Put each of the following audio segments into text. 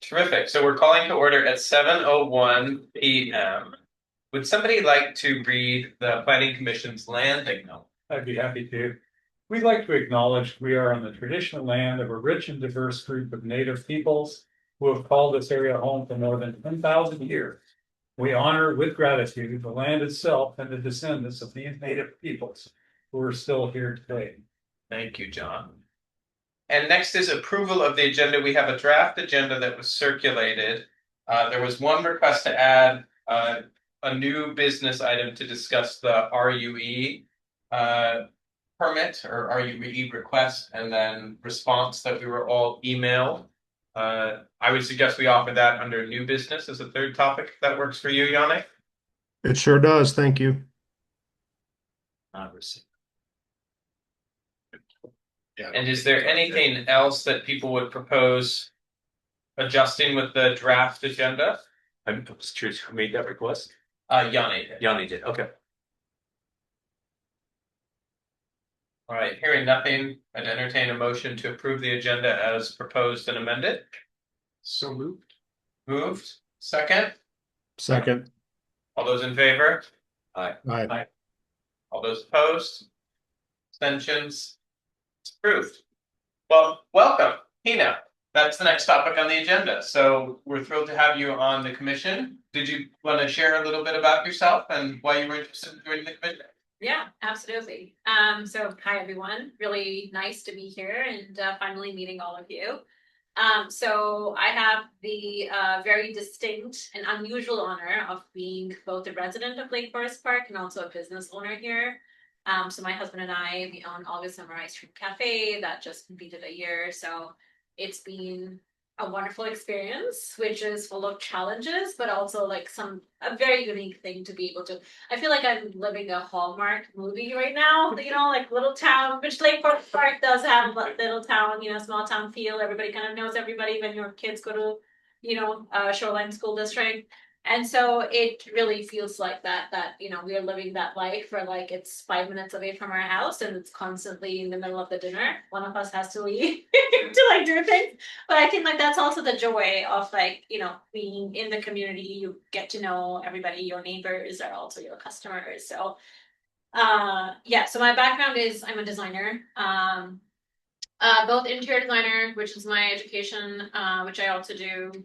Terrific. So we're calling to order at 7:01 p.m. Would somebody like to read the Planning Commission's land acknowledgement? I'd be happy to. We'd like to acknowledge we are on the traditional land of a rich and diverse group of Native peoples who have called this area home for more than 10,000 years. We honor with gratitude the land itself and the descendants of these Native peoples who are still here today. Thank you, John. And next is approval of the agenda. We have a draft agenda that was circulated. There was one request to add a new business item to discuss the RUE permit or RUE request and then response that we were all emailed. I would suggest we offer that under new business as a third topic. If that works for you, Yannick? It sure does. Thank you. And is there anything else that people would propose adjusting with the draft agenda? I'm just curious who made that request. Yanni did. Yanni did. Okay. All right, hearing nothing, I'd entertain a motion to approve the agenda as proposed and amended. So moved. Moved. Second. Second. All those in favor? Aye. Aye. All those opposed? Abstentions? It's approved. Well, welcome, Hina. That's the next topic on the agenda. So we're thrilled to have you on the commission. Did you want to share a little bit about yourself and why you were interested in joining the commission? Yeah, absolutely. So hi everyone. Really nice to be here and finally meeting all of you. So I have the very distinct and unusual honor of being both a resident of Lake Forest Park and also a business owner here. So my husband and I, we own August Summer Ice Cream Cafe that just completed a year. So it's been a wonderful experience, which is full of challenges, but also like a very unique thing to be able to. I feel like I'm living a Hallmark movie right now, like little town, which Lake Forest Park does have a little town, small town feel. Everybody kind of knows everybody when your kids go to, Shoreline School District. And so it really feels like that we are living that life where like it's 5 minutes away from our house and it's constantly in the middle of the dinner. One of us has to leave to like do things. But I think like that's also the joy of like, being in the community. You get to know everybody, your neighbors are also your customers. So so my background is I'm a designer. Both interior designer, which is my education, which I also do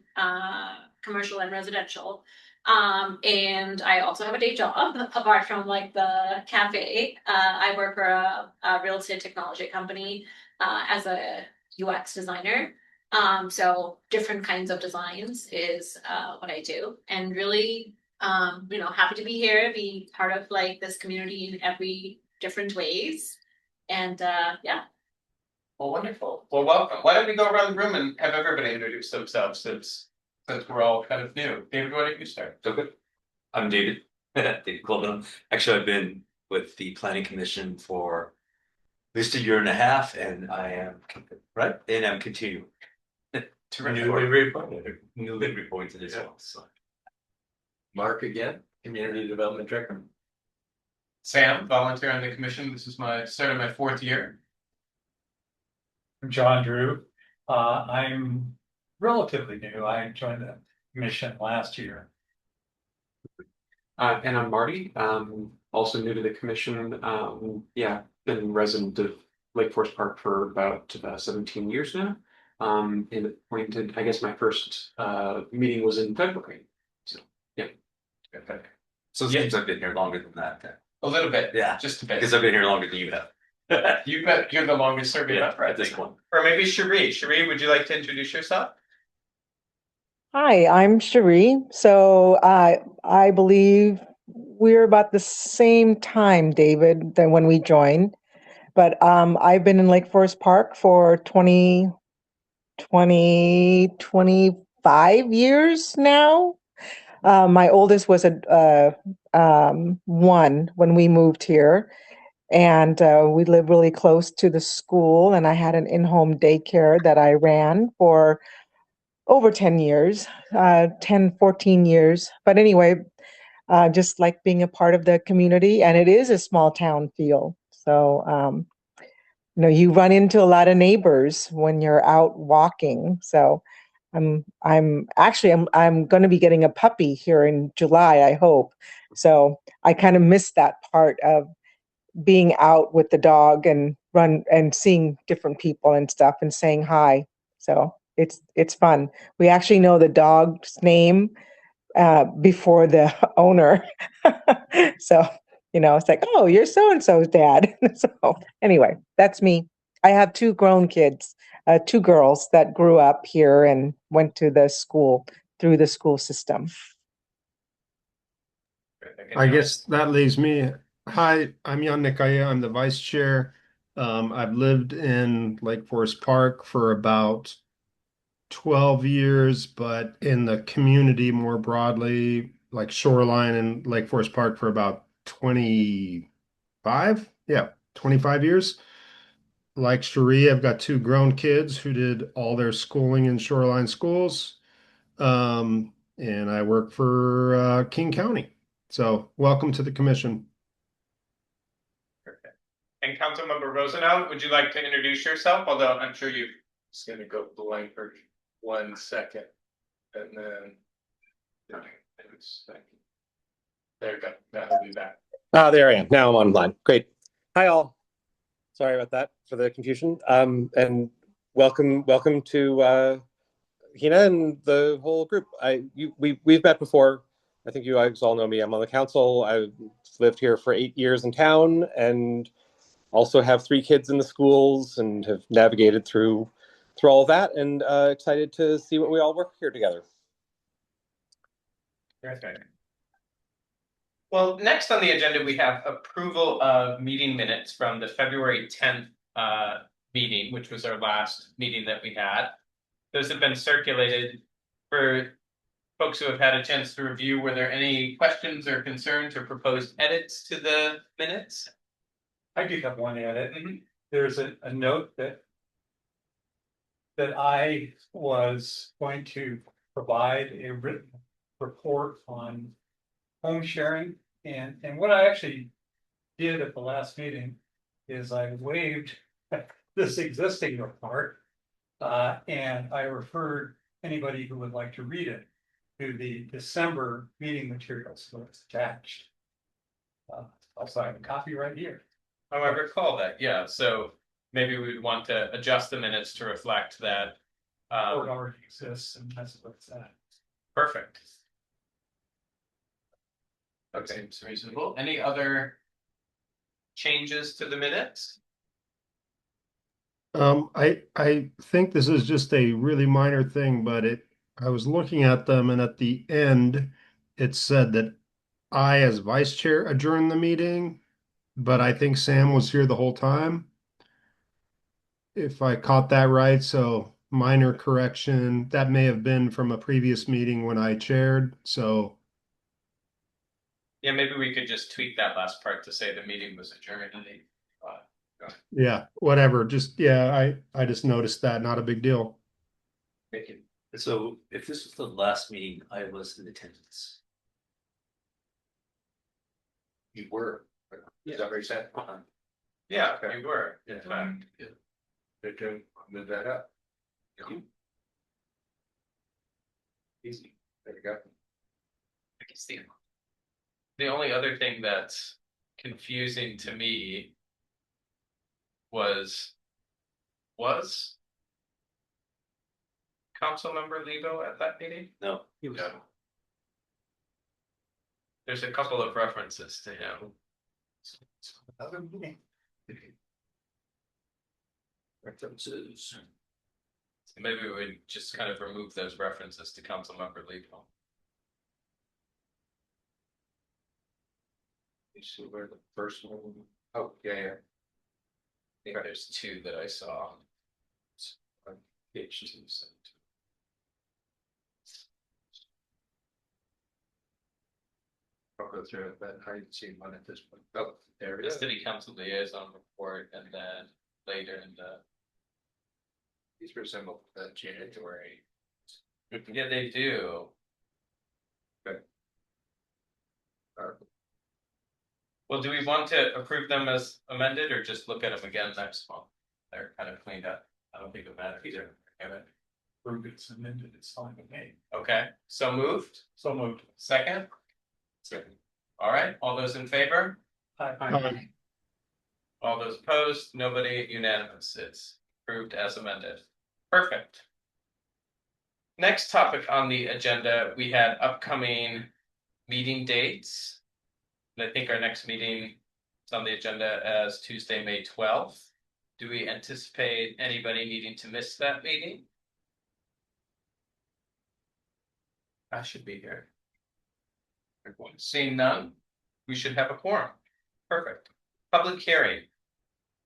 commercial and residential. And I also have a day job apart from like the cafe. I work for a real estate technology company as a UX designer. So different kinds of designs is what I do, and really, happy to be here, be part of like this community in every different ways, and yeah. Well, wonderful. Well, welcome. Why don't we go around the room and have everybody introduce themselves since we're all kind of new. David, why don't you start? So good. I'm David. David Colvin. Actually, I've been with the Planning Commission for at least a year and a half, and I am right, and I'm continuing. Newly reappointed as well. So. Mark again, Community Development Director. Sam, volunteer on the commission. This is started my 4th year. I'm John Drew. I'm relatively new. I joined the commission last year. And I'm Marty, also new to the commission. Been resident of Lake Forest Park for about 17 years now. And appointed, I guess my first meeting was in February. So, yeah. Okay. So it seems I've been here longer than that. A little bit. Yeah. Just a bit. Because I've been here longer than you have. You're the longest serving member at this point. Or maybe Cherie. Cherie, would you like to introduce yourself? Hi, I'm Cherie. So I believe we're about the same time, David, than when we joined. But I've been in Lake Forest Park for 25 years now. My oldest was one when we moved here. And we live really close to the school, and I had an in-home daycare that I ran for over 10 years, 14 years. But anyway, just like being a part of the community, and it is a small town feel. So, you run into a lot of neighbors when you're out walking. So I'm going to be getting a puppy here in July, I hope. So I kind of missed that part of being out with the dog and run and seeing different people and stuff and saying hi. So it's fun. We actually know the dog's name before the owner. So, it's like, oh, you're so and so's dad. So anyway, that's me. I have two grown kids, two girls that grew up here and went to the school through the school system. I guess that leaves me. Hi, I'm Jan Nikaya. I'm the vice chair. I've lived in Lake Forest Park for about 12 years, but in the community more broadly, like Shoreline and Lake Forest Park for about 25. Yeah, 25 years. Like Cherie, I've got two grown kids who did all their schooling in Shoreline schools. And I work for King County. So welcome to the commission. And Councilmember Rosenau, would you like to introduce yourself? Although I'm sure you. Just gonna go blank for 1 second. And then. There you go. That'll be back. There I am. Now I'm online. Great. Hi all. Sorry about that for the confusion. And welcome to Hina and the whole group. We've met before. I think you guys all know me. I'm on the council. I've lived here for 8 years in town and also have 3 kids in the schools and have navigated through all of that, and excited to see what we all work here together. Perfect. Well, next on the agenda, we have approval of meeting minutes from the February 10th meeting, which was our last meeting that we had. Those have been circulated for folks who have had a chance to review. Were there any questions or concerns or proposed edits to the minutes? I do have one edit. There's a note that I was going to provide a written report on home sharing, and what I actually did at the last meeting is I waived this existing report, and I referred anybody who would like to read it to the December meeting materials, so it's attached. Also, I have a copy right here. Oh, I recall that. Yeah, so maybe we'd want to adjust the minutes to reflect that. It already exists, and that's what it's at. Perfect. Okay, seems reasonable. Any other changes to the minutes? I think this is just a really minor thing, but I was looking at them, and at the end it said that I, as vice chair, adjourned the meeting, but I think Sam was here the whole time. If I caught that right, so minor correction. That may have been from a previous meeting when I chaired, so. Yeah, maybe we could just tweak that last part to say the meeting was adjourned. Yeah, whatever. Just, yeah, I just noticed that. Not a big deal. Thank you. So if this was the last meeting, I was in attendance. You were. Is that what you said? Yeah, Okay. you were. Yeah. In fact. They can move that up. Easy. There you go. I can see it. The only other thing that's confusing to me was Councilmember Lebo at that meeting? No, he was. No. There's a couple of references to him. Another meeting. References. Maybe we would just kind of remove those references to Councilmember Lebo. You see where the first one? Oh, yeah. I think there's 2 that I saw. On page 2. I'll go through it, but I didn't see one at this point. Oh, there it The is. city council liaison report, and then later in the. These resemble the January. Yeah, they do. Well, do we want to approve them as amended or just look at them again next month? They're kind of cleaned up. I don't think it matters either. Prove it's amended, it's fine with me. Okay, so moved. So moved. Second. Second. All right, all those in favor? Aye. All those opposed? Nobody, unanimous. It's approved as amended. Perfect. Next topic on the agenda, we had upcoming meeting dates. And I think our next meeting is on the agenda as Tuesday, May 12th. Do we anticipate anybody needing to miss that meeting? I should be here. Everyone seeing none, we should have a quorum. Perfect. Public hearing.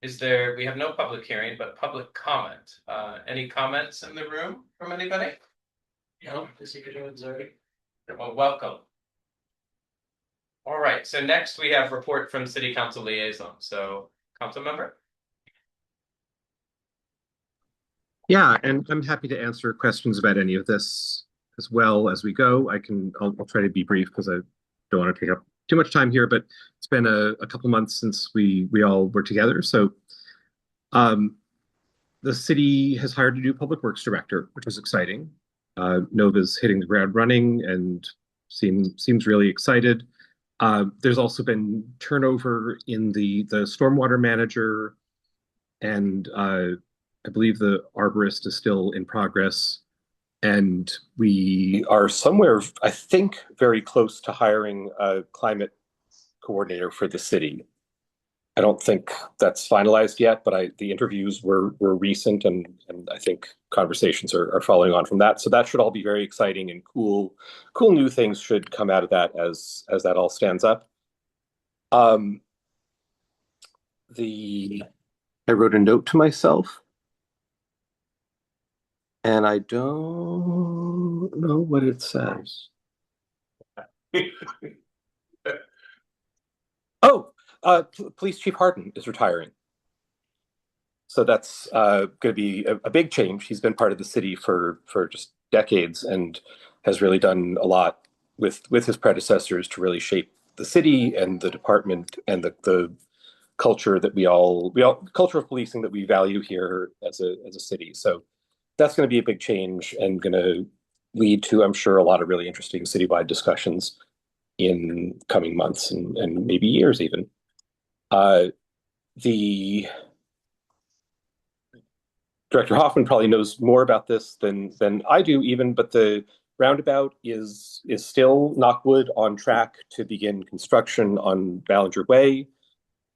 We have no public hearing, but public comment. Any comments in the room from anybody? No, this is good. Well, welcome. All right, so next we have report from City Council Liaison. So, Councilmember? Yeah, and I'm happy to answer questions about any of this as well as we go. I'll try to be brief because I don't want to take up too much time here, but it's been a couple months since we all were together. So the city has hired a new public works director, which is exciting. Nova's hitting the ground running and seems really excited. There's also been turnover in the stormwater manager, and I believe the arborist is still in progress. And we are somewhere, I think, very close to hiring a climate coordinator for the city. I don't think that's finalized yet, but the interviews were recent, and I think conversations are following on from that. So that should all be very exciting, and cool new things should come out of that as that all stands up. I wrote a note to myself, and I don't know what it says. Oh, Police Chief Harden is retiring. So that's going to be a big change. He's been part of the city for just decades and has really done a lot with his predecessors to really shape the city and the department and the culture that we all culture of policing that we value here as a city. So that's going to be a big change and going to lead to, I'm sure, a lot of really interesting citywide discussions in coming months and maybe years even. The Director Hoffman probably knows more about this than I do even, but the roundabout is still, knock wood, on track to begin construction on Ballinger Way.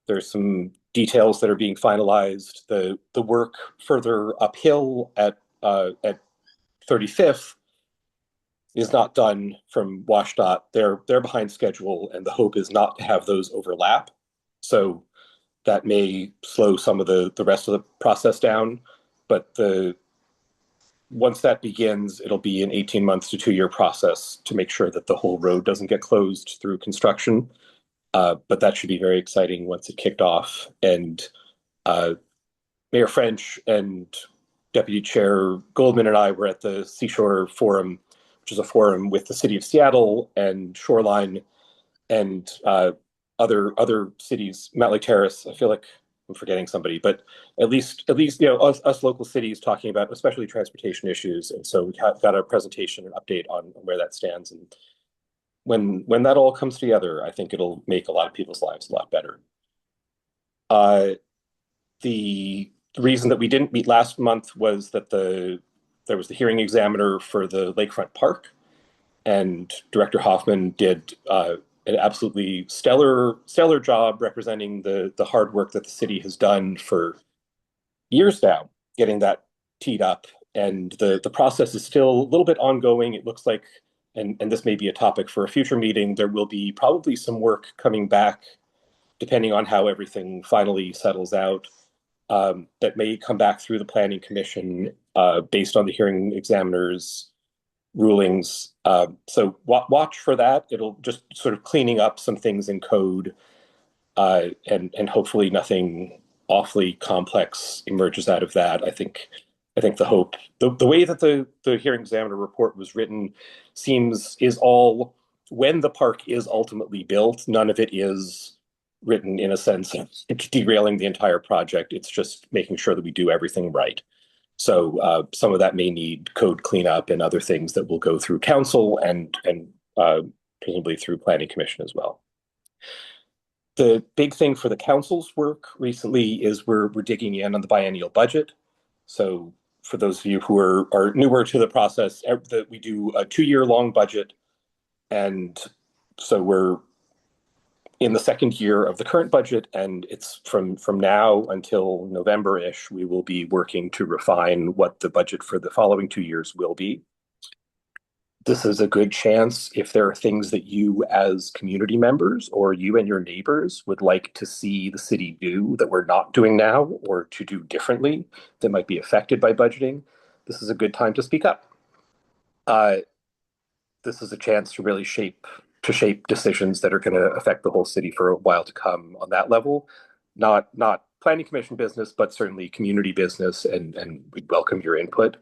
There's some details that are being finalized. The work further uphill at 35th is not done from WashDOT. They're behind schedule, and the hope is not to have those overlap. So that may slow some of the rest of the process down. But once that begins, it'll be an 18 months to 2-year process to make sure that the whole road doesn't get closed through construction. But that should be very exciting once it kicked off. And Mayor French and Deputy Chair Goldman and I were at the Seashore Forum, which is a forum with the City of Seattle and Shoreline and other cities, Motley Terrace. I feel like I'm forgetting somebody, but at least us local cities talking about especially transportation issues. And so we got a presentation and update on where that stands. And when that all comes together, I think it'll make a lot of people's lives a lot better. The reason that we didn't meet last month was that there was the hearing examiner for the Lakefront Park, and Director Hoffman did an absolutely stellar job representing the hard work that the city has done for years now, getting that teed up. And the process is still a little bit ongoing. It looks like, and this may be a topic for a future meeting, there will be probably some work coming back, depending on how everything finally settles out, that may come back through the Planning Commission based on the hearing examiner's rulings. So watch for that. It'll just sort of cleaning up some things in code, and hopefully nothing awfully complex emerges out of that. I think the hope, the way that the hearing examiner report was written is all, when the park is ultimately built, none of it is written in a sense of derailing the entire project. It's just making sure that we do everything right. So some of that may need code cleanup and other things that will go through council and presumably through planning commission as well. The big thing for the council's work recently is we're digging in on the biennial budget. So for those of you who are newer to the process, we do a 2-year long budget. And so we're in the second year of the current budget, and it's from now until November-ish, we will be working to refine what the budget for the following 2 years will be. This is a good chance if there are things that you as community members or you and your neighbors would like to see the city do that we're not doing now, or to do differently that might be affected by budgeting. This is a good time to speak up. This is a chance to really shape decisions that are going to affect the whole city for a while to come on that level. Not planning commission business, but certainly community business, and we'd welcome your input.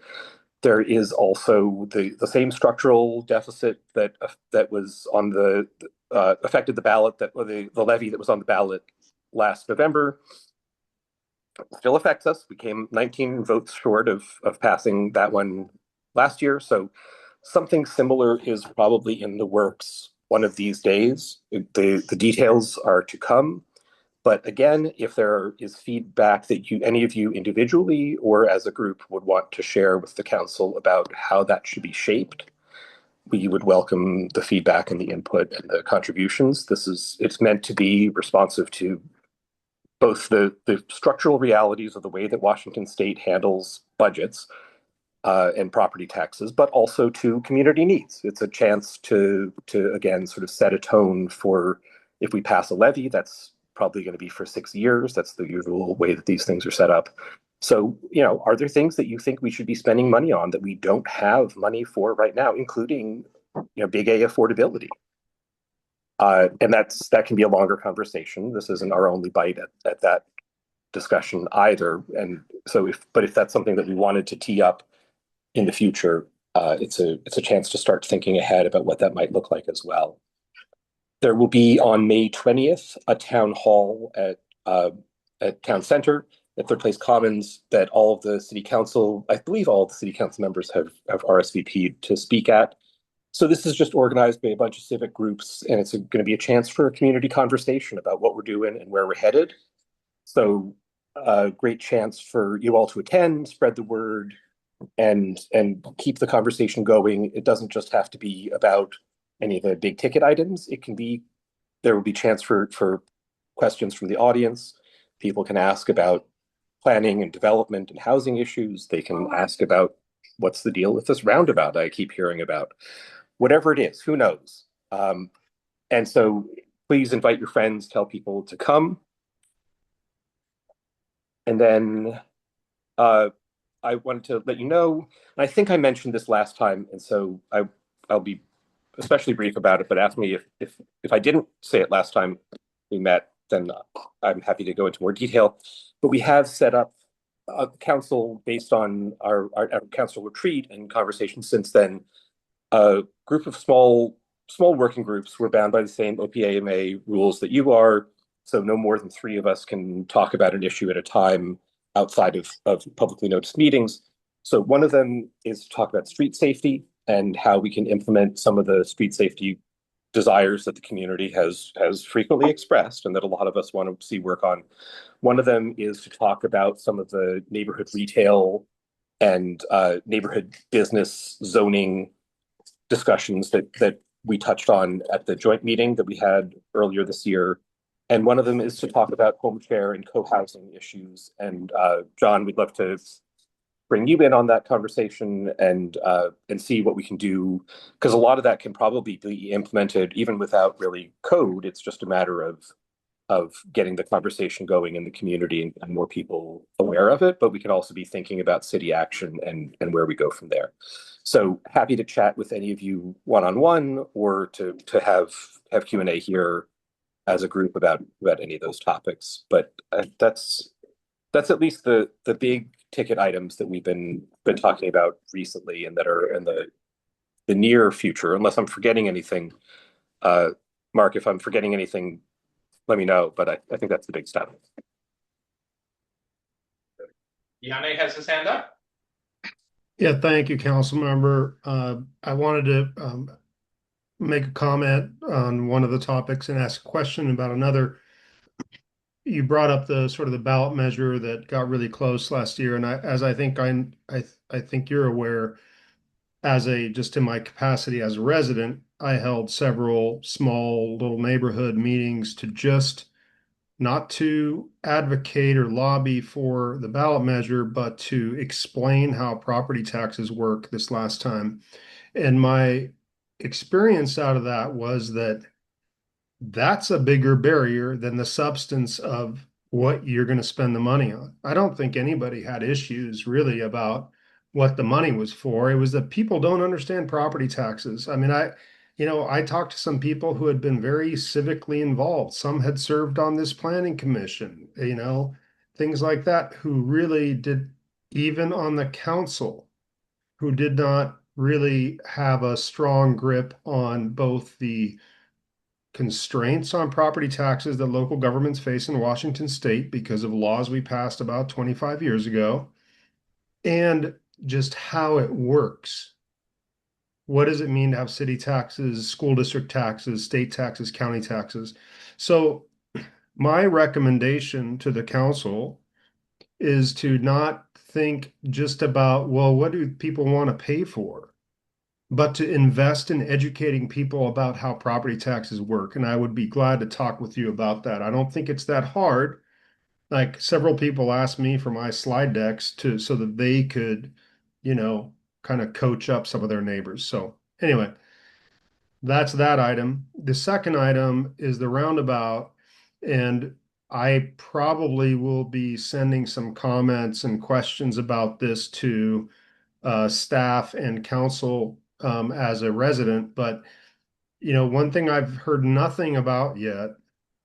There is also the same structural deficit that was on the affected the ballot, or the levy that was on the ballot last November. Still affects us. We came 19 votes short of passing that one last year. So something similar is probably in the works one of these days. The details are to come. But again, if there is feedback that any of you individually or as a group would want to share with the council about how that should be shaped, we would welcome the feedback and the input and the contributions. It's meant to be responsive to both the structural realities of the way that Washington State handles budgets and property taxes, but also to community needs. It's a chance to again sort of set a tone for, if we pass a levy, that's probably going to be for 6 years. That's the usual way that these things are set up. So, are there things that you think we should be spending money on that we don't have money for right now, including, big A affordability? And that can be a longer conversation. This isn't our only bite at that discussion either. And so if that's something that we wanted to tee up in the future, it's a chance to start thinking ahead about what that might look like as well. There will be on May 20th a town hall at Town Center at Third Place Commons that all of the city council, I believe all of the city council members have RSVP'd to speak at. So this is just organized by a bunch of civic groups, and it's going to be a chance for a community conversation about what we're doing and where we're headed. So a great chance for you all to attend, spread the word, and keep the conversation going. It doesn't just have to be about any of the big ticket items. There will be chance for questions from the audience. People can ask about planning and development and housing issues. They can ask about what's the deal with this roundabout I keep hearing about. Whatever it is, who knows? And so please invite your friends, tell people to come. And then I wanted to let you know, and I think I mentioned this last time, and so I'll be especially brief about it, but ask me if I didn't say it last time we met, then I'm happy to go into more detail. But we have set up a council based on our council retreat and conversations since then. A group of small working groups were bound by the same OPAMA rules that you are. So no more than 3 of us can talk about an issue at a time outside of publicly noticed meetings. So one of them is to talk about street safety and how we can implement some of the street safety desires that the community has frequently expressed and that a lot of us want to see work on. One of them is to talk about some of the neighborhood retail and neighborhood business zoning discussions that we touched on at the joint meeting that we had earlier this year. And one of them is to talk about home share and co-housing issues. And John, we'd love to bring you in on that conversation and see what we can do, because a lot of that can probably be implemented even without really code. It's just a matter of getting the conversation going in the community and more people aware of it. But we can also be thinking about city action and where we go from there. So happy to chat with any of you one-on-one or to have Q&A here as a group about any of those topics. But that's at least the big ticket items that we've been talking about recently and that are in the near future, unless I'm forgetting anything. Mark, if I'm forgetting anything, let me know, but I think that's the big stuff. Yanni has his hand up. Yeah, thank you, Councilmember. I wanted to make a comment on one of the topics and ask a question about another. You brought up the sort of the ballot measure that got really close last year, and as I think I think you're aware, as a just in my capacity as a resident, I held several small little neighborhood meetings to just not to advocate or lobby for the ballot measure, but to explain how property taxes work this last time. And my experience out of that was that that's a bigger barrier than the substance of what you're going to spend the money on. I don't think anybody had issues really about what the money was for. It was that people don't understand property taxes. I mean, I talked to some people who had been very civically involved. Some had served on this planning commission, things like that, who really did, even on the council, who did not really have a strong grip on both the constraints on property taxes that local governments face in Washington state because of laws we passed about 25 years ago, and just how it works. What does it mean to have city taxes, school district taxes, state taxes, county taxes? So my recommendation to the council is to not think just about, well, what do people want to pay for? But to invest in educating people about how property taxes work. And I would be glad to talk with you about that. I don't think it's that hard. Like several people asked me for my slide decks so that they could, you know, kind of coach up some of their neighbors. So anyway, that's that item. The second item is the roundabout. And I probably will be sending some comments and questions about this to staff and council as a resident. But one thing I've heard nothing about yet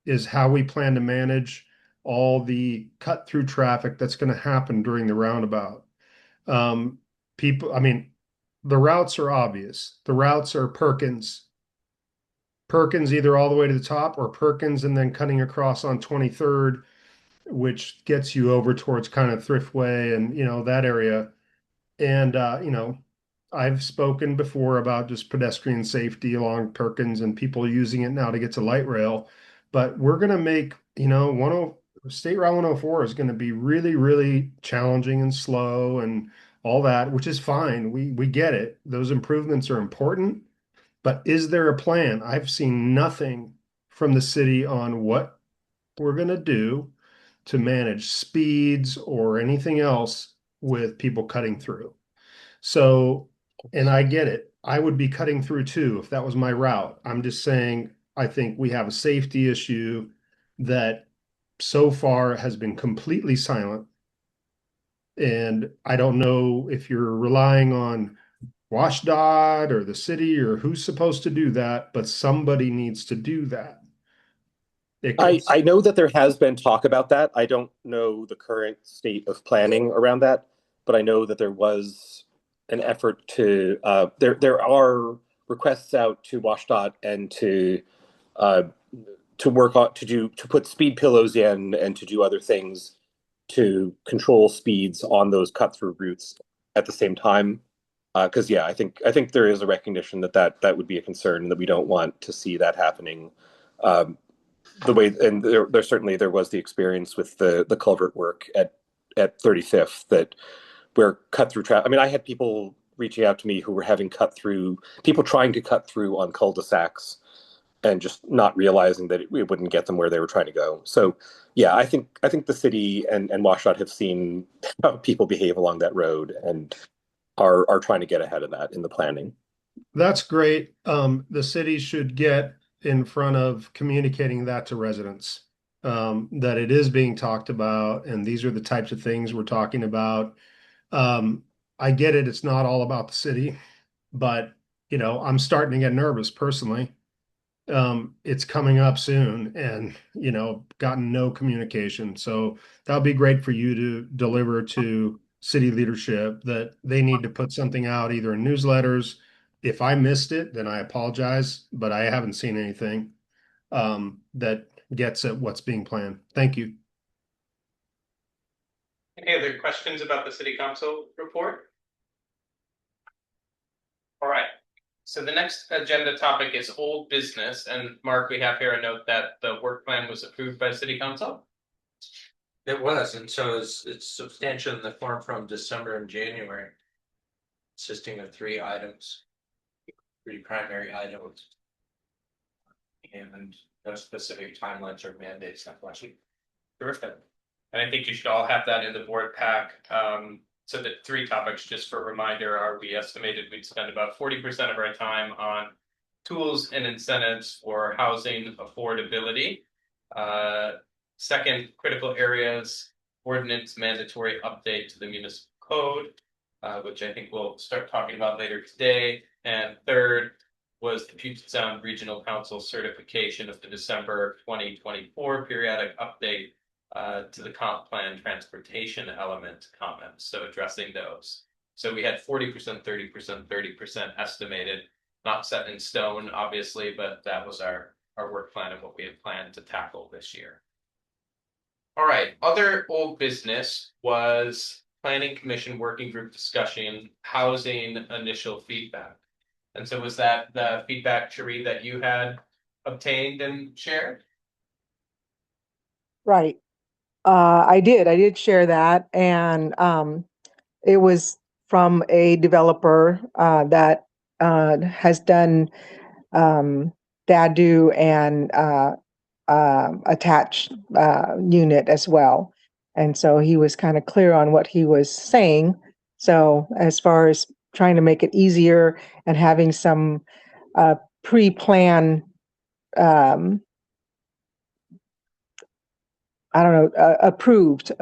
is how we plan to manage all the cut through traffic that's going to happen during the roundabout. Um, people, I mean, the routes are obvious. The routes are Perkins either all the way to the top or Perkins and then cutting across on 23rd, which gets you over towards kind of Thriftway and that area. And I've spoken before about just pedestrian safety along Perkins and people using it now to get to light rail. But we're gonna make, 10 State Route 104 is gonna be really, really challenging and slow and all that, which is fine. We get it. Those improvements are important. But is there a plan? I've seen nothing from the city on what we're gonna do to manage speeds or anything else with people cutting through. So, and I get it. I would be cutting through too if that was my route. I'm just saying, I think we have a safety issue that so far has been completely silent. And I don't know if you're relying on WashDOT or the city or who's supposed to do that, but somebody needs to do that. I know that there has been talk about that. I don't know the current state of planning around that, but I know that there was an effort to there are requests out to WashDOT and to work on to put speed pillows in and to do other things to control speeds on those cut through routes at the same time. Because I think there is a recognition that would be a concern and that we don't want to see that happening. The way, and there certainly there was the experience with the culvert work at 35th that where cut through traffic. I mean, I had people reaching out to me who were having people trying to cut through on cul-de-sacs and just not realizing that it wouldn't get them where they were trying to go. So I think the city and WashDOT have seen how people behave along that road and are trying to get ahead of that in the planning. That's great. The city should get in front of communicating that to residents, that it is being talked about, and these are the types of things we're talking about. I get it. It's not all about the city, but I'm starting to get nervous personally. It's coming up soon and, gotten no communication. So that'll be great for you to deliver to city leadership that they need to put something out either in newsletters. If I missed it, then I apologize, but I haven't seen anything that gets at what's being planned. Thank you. Any other questions about the city council report? So the next agenda topic is old business, and Mark, we have here a note that the work plan was approved by City Council. It was, and so it's substantial in the form from December and January. Consisting of 3 items, 3 primary items. And no specific timelines or mandates, that question. Terrific. And I think you should all have that in the board pack. So the 3 topics, just for a reminder, are we estimated we'd spend about 40% of our time on tools and incentives for housing affordability. Second, critical areas, ordinance mandatory update to the municipal code, which I think we'll start talking about later today. And third was the Puget Sound Regional Council certification of the December 2024 periodic update to the comp plan transportation element comments. So addressing those. So we had 40%, 30%, 30% estimated, not set in stone, obviously, but that was our work plan and what we had planned to tackle this year. All right, other old business was Planning Commission working group discussion, housing initial feedback. And so was that the feedback, Cherie, that you had obtained and shared? Right. I did share that, and it was from a developer that has done DADU and attached unit as well. And so he was kind of clear on what he was saying. So as far as trying to make it easier and having some pre-plan, I don't know, approved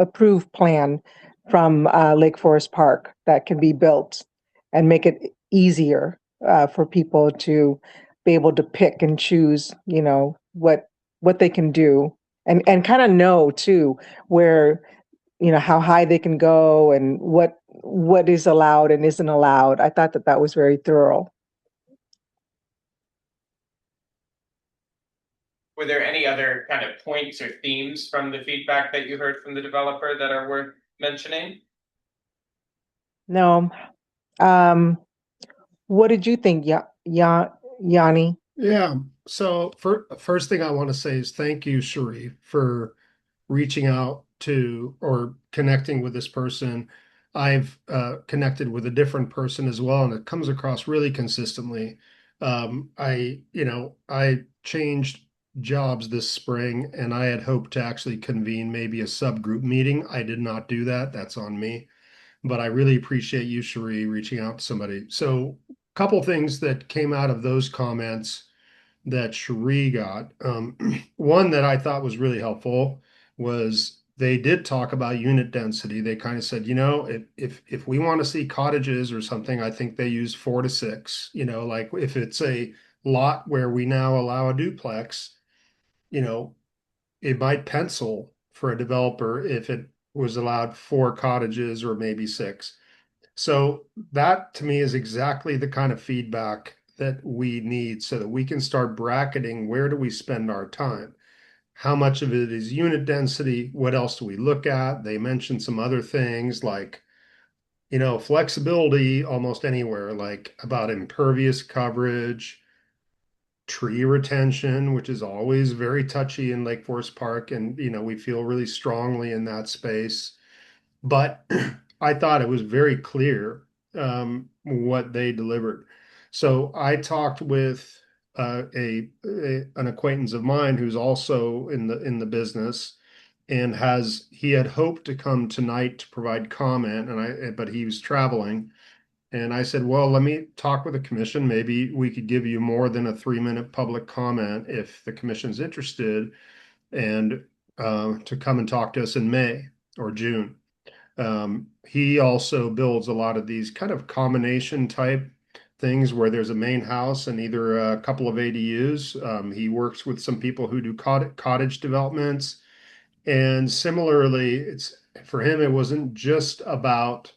plan from Lake Forest Park that can be built and make it easier for people to be able to pick and choose, you know, what they can do, and kind of know too where, you know, how high they can go and what is allowed and isn't allowed. I thought that was very thorough. Were there any other kind of points or themes from the feedback that you heard from the developer that are worth mentioning? No. What did you think, Yanni? Yeah. So first thing I want to say is thank you, Cherie, for reaching out to or connecting with this person. I've connected with a different person as well, and it comes across really consistently. I changed jobs this spring, and I had hoped to actually convene maybe a subgroup meeting. I did not do that. That's on me. But I really appreciate you, Cherie, reaching out to somebody. So a couple things that came out of those comments that Cherie got. One that I thought was really helpful was they did talk about unit density. They kind of said, you know, if we want to see cottages or something, I think they use 4 to 6. You know, like if it's a lot where we now allow a duplex, you know, it might pencil for a developer if it was allowed 4 cottages or maybe 6. So that to me is exactly the kind of feedback that we need so that we can start bracketing where do we spend our time? How much of it is unit density? What else do we look at? They mentioned some other things like, you know, flexibility almost anywhere, like about impervious coverage, tree retention, which is always very touchy in Lake Forest Park. And, you know, we feel really strongly in that space. But I thought it was very clear what they delivered. So I talked with an acquaintance of mine who's also in the business, and he had hoped to come tonight to provide comment, but he was traveling. And I said, well, let me talk with the commission. Maybe we could give you more than a 3-minute public comment if the commission's interested, and to come and talk to us in May or June. He also builds a lot of these kind of combination type things where there's a main house and either a couple of ADUs. He works with some people who do cottage developments. And similarly, for him, it wasn't just about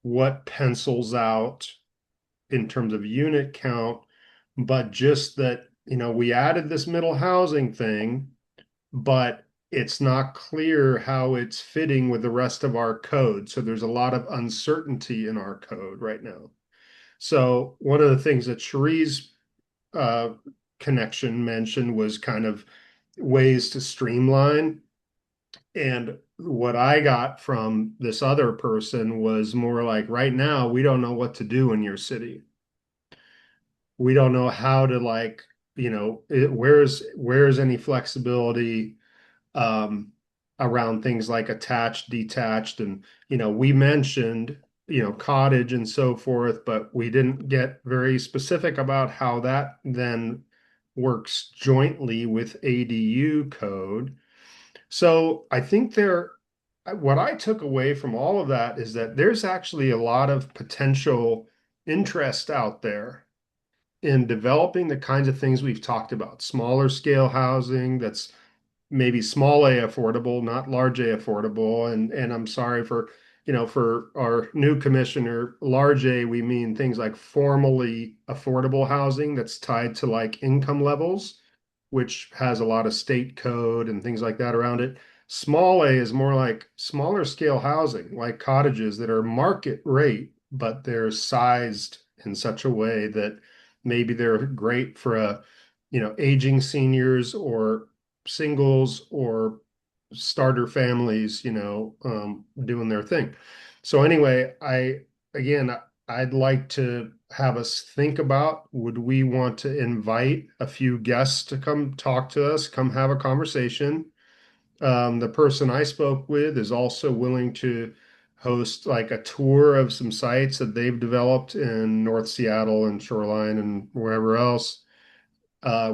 what pencils out in terms of unit count, but just that, you know, we added this middle housing thing, but it's not clear how it's fitting with the rest of our code. So there's a lot of uncertainty in our code right now. So one of the things that Cherie's connection mentioned was kind of ways to streamline. And what I got from this other person was more like, right now, we don't know what to do in your city. We don't know how to like, where's any flexibility around things like attached, detached, and we mentioned cottage and so forth, but we didn't get very specific about how that then works jointly with ADU code. So I think what I took away from all of that is that there's actually a lot of potential interest out there in developing the kinds of things we've talked about, smaller scale housing that's maybe small A affordable, not large A affordable. And I'm sorry for our new commissioner, large A, we mean things like formally affordable housing that's tied to like income levels, which has a lot of state code and things like that around it. Small A is more like smaller scale housing, like cottages that are market rate, but they're sized in such a way that maybe they're great for aging seniors or singles or starter families, doing their thing. So anyway, I'd like to have us think about, would we want to invite a few guests to come talk to us, come have a conversation? The person I spoke with is also willing to host like a tour of some sites that they've developed in North Seattle and Shoreline and wherever else.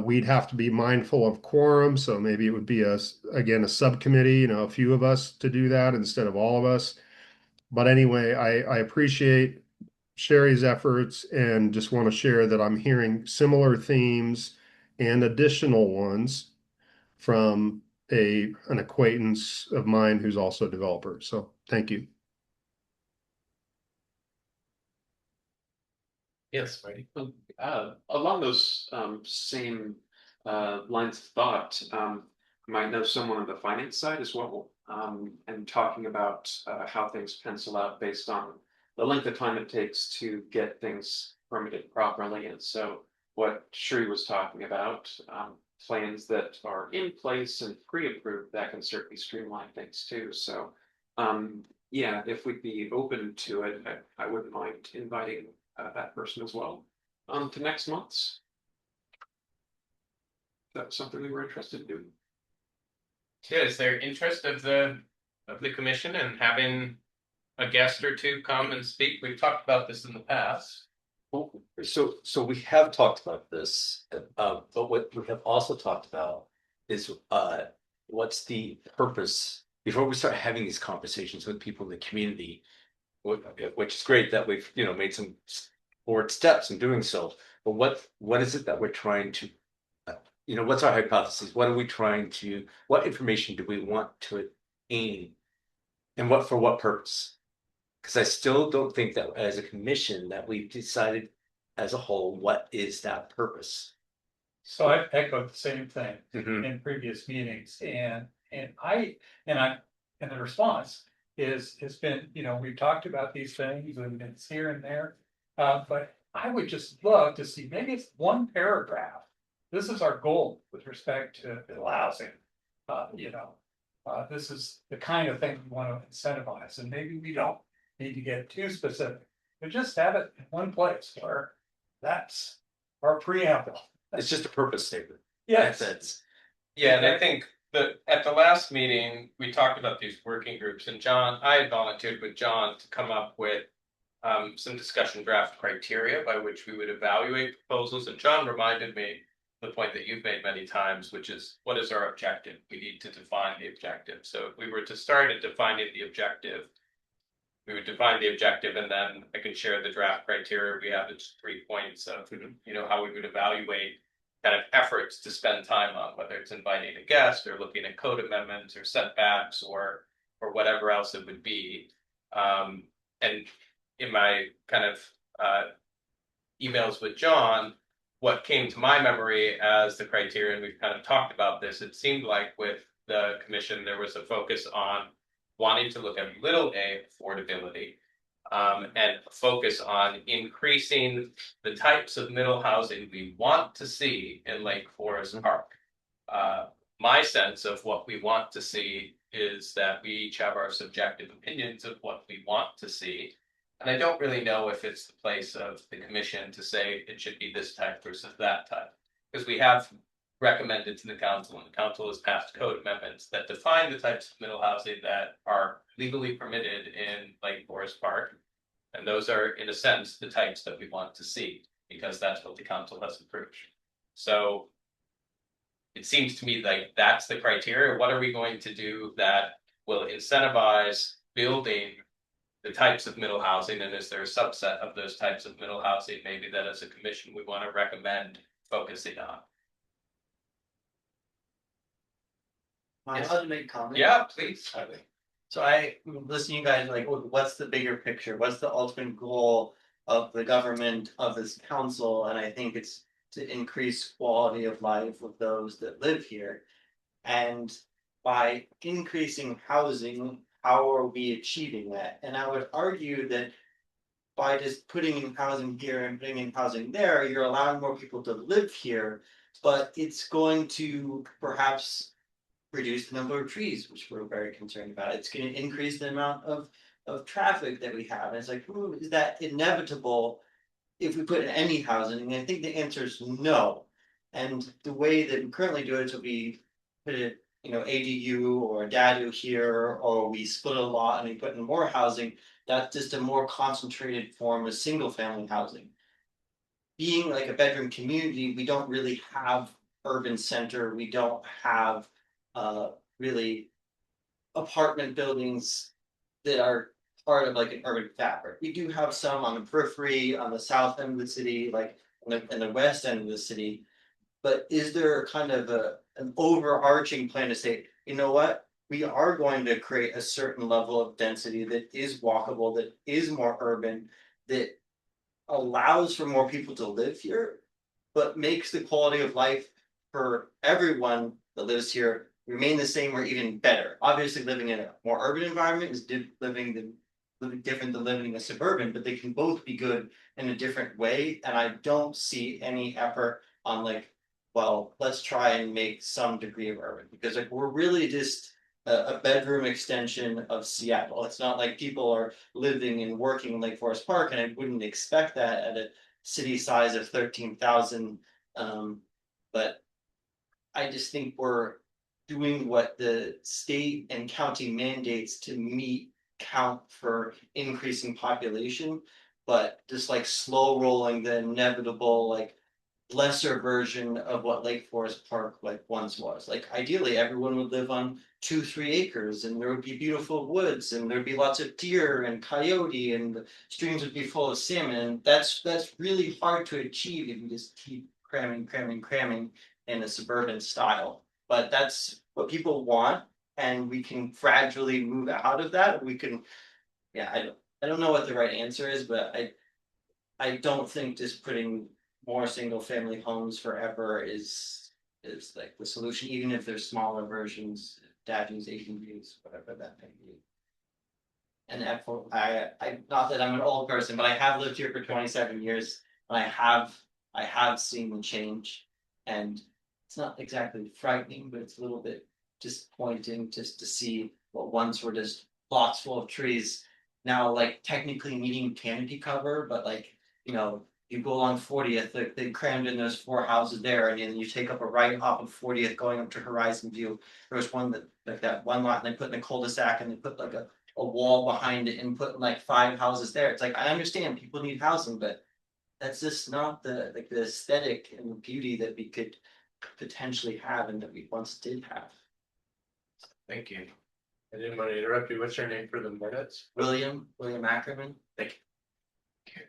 We'd have to be mindful of quorum, so maybe it would be again, a subcommittee, a few of us to do that instead of all of us. But anyway, I appreciate Sherry's efforts and just want to share that I'm hearing similar themes and additional ones from an acquaintance of mine who's also a developer. So thank you. Yes, right. Along those same lines of thought, you might know someone on the finance side as well, and talking about how things pencil out based on the length of time it takes to get things permitted properly. And so what Shri was talking about, plans that are in place and pre-approved, that can certainly streamline things too. So yeah, if we'd be open to it, I wouldn't mind inviting that person as well to next month's. That's something we were interested in doing. Yeah, is there interest of the commission in having a guest or two come and speak? We've talked about this in the past. Well, so we have talked about this, but what we have also talked about is what's the purpose before we start having these conversations with people in the community, which is great that we've made some forward steps in doing so. But what is it that we're trying to, what's our hypothesis? What are we trying to? What information do we want to aim, and for what purpose? Because I still don't think that as a commission that we've decided as a whole what is that purpose. So I've echoed the same thing Mhm. in previous meetings, and the response has been, we've talked about these things and it's here and there, but I would just love to see, maybe it's one paragraph. This is our goal with respect to housing. This is the kind of thing we want to incentivize, and maybe we don't need to get too specific, but just have it in one place where that's our preamble. It's just a purpose statement. Yes. Yeah, and I think that at the last meeting, we talked about these working groups, and I had volunteered with John to come up with some discussion draft criteria by which we would evaluate proposals. And John reminded me the point that you've made many times, which is, what is our objective? We need to define the objective. So if we were to start at defining the objective, we would define the objective, and then I can share the draft criteria. We have its 3 points of, how we would evaluate kind of efforts to spend time on, whether it's inviting a guest or looking at code amendments or setbacks or whatever else it would be. And in my kind of emails with John, what came to my memory as the criteria, and we've kind of talked about this, it seemed like with the commission, there was a focus on wanting to look at little a affordability, and focus on increasing the types of middle housing we want to see in Lake Forest Park. My sense of what we want to see is that we each have our subjective opinions of what we want to see. And I don't really know if it's the place of the commission to say it should be this type versus that type. Because we have recommended to the council, and the council has passed code amendments that define the types of middle housing that are legally permitted in Lake Forest Park. And those are, in a sense, the types that we want to see, because that's what the council has approved. So it seems to me like that's the criteria. What are we going to do that will incentivize building the types of middle housing? And is there a subset of those types of middle housing maybe that as a commission we want to recommend focusing on? Am I allowed to make comments? Yeah, please. So I listen to you guys like, what's the bigger picture? What's the ultimate goal of the government, of this council? And I think it's to increase quality of life of those that live here. And by increasing housing, how are we achieving that? And I would argue that by just putting in housing here and putting in housing there, you're allowing more people to live here, but it's going to perhaps reduce the number of trees, which we're very concerned about. It's going to increase the amount of traffic that we have. And it's like, is that inevitable if we put in any housing? And I think the answer is no. And the way that we currently do it is we put it, ADU or a DADU here, or we split a lot and we put in more housing. That's just a more concentrated form of single family housing. Being like a bedroom community, we don't really have urban center. We don't have really apartment buildings that are part of like an urban fabric. We do have some on the periphery, on the south end of the city, like in the west end of the city. But is there kind of an overarching plan to say, you know what, we are going to create a certain level of density that is walkable, that is more urban, that allows for more people to live here, but makes the quality of life for everyone that lives here remain the same or even better. Obviously, living in a more urban environment is different than living in a suburban, but they can both be good in a different way. And I don't see any effort on like, well, let's try and make some degree of urban, because like we're really just a bedroom extension of Seattle. It's not like people are living and working in Lake Forest Park, and I wouldn't expect that at a city size of 13,000. But I just think we're doing what the state and county mandates to meet count for increasing population, but just like slow rolling the inevitable like lesser version of what Lake Forest Park like once was. Like ideally everyone would live on 2-3 acres and there would be beautiful woods and there'd be lots of deer and coyote and the streams would be full of salmon. And that's really hard to achieve if you just keep cramming in a suburban style. But that's what people want, and we can gradually move out of that. We can, I don't know what the right answer is, but I don't think just putting more single family homes forever is like the solution, even if there's smaller versions, DADUs, ADUs, whatever that may be. And I not that I'm an old person, but I have lived here for 27 years, and I have seen the change, and it's not exactly frightening, but it's a little bit disappointing just to see what once were just plots full of trees now like technically needing canopy cover, but like, you go along 40th, they crammed in those 4 houses there, and then you take up a right off of 40th going up to Horizon View. There was one that like that one lot, and they put in a cul-de-sac and they put like a wall behind it and put like 5 houses there. It's like, I understand people need housing, but that's just not the aesthetic and the beauty that we could potentially have and that we once did have. Thank you. I didn't want to interrupt you. What's your name for the minutes? William Ackerman. Thank you.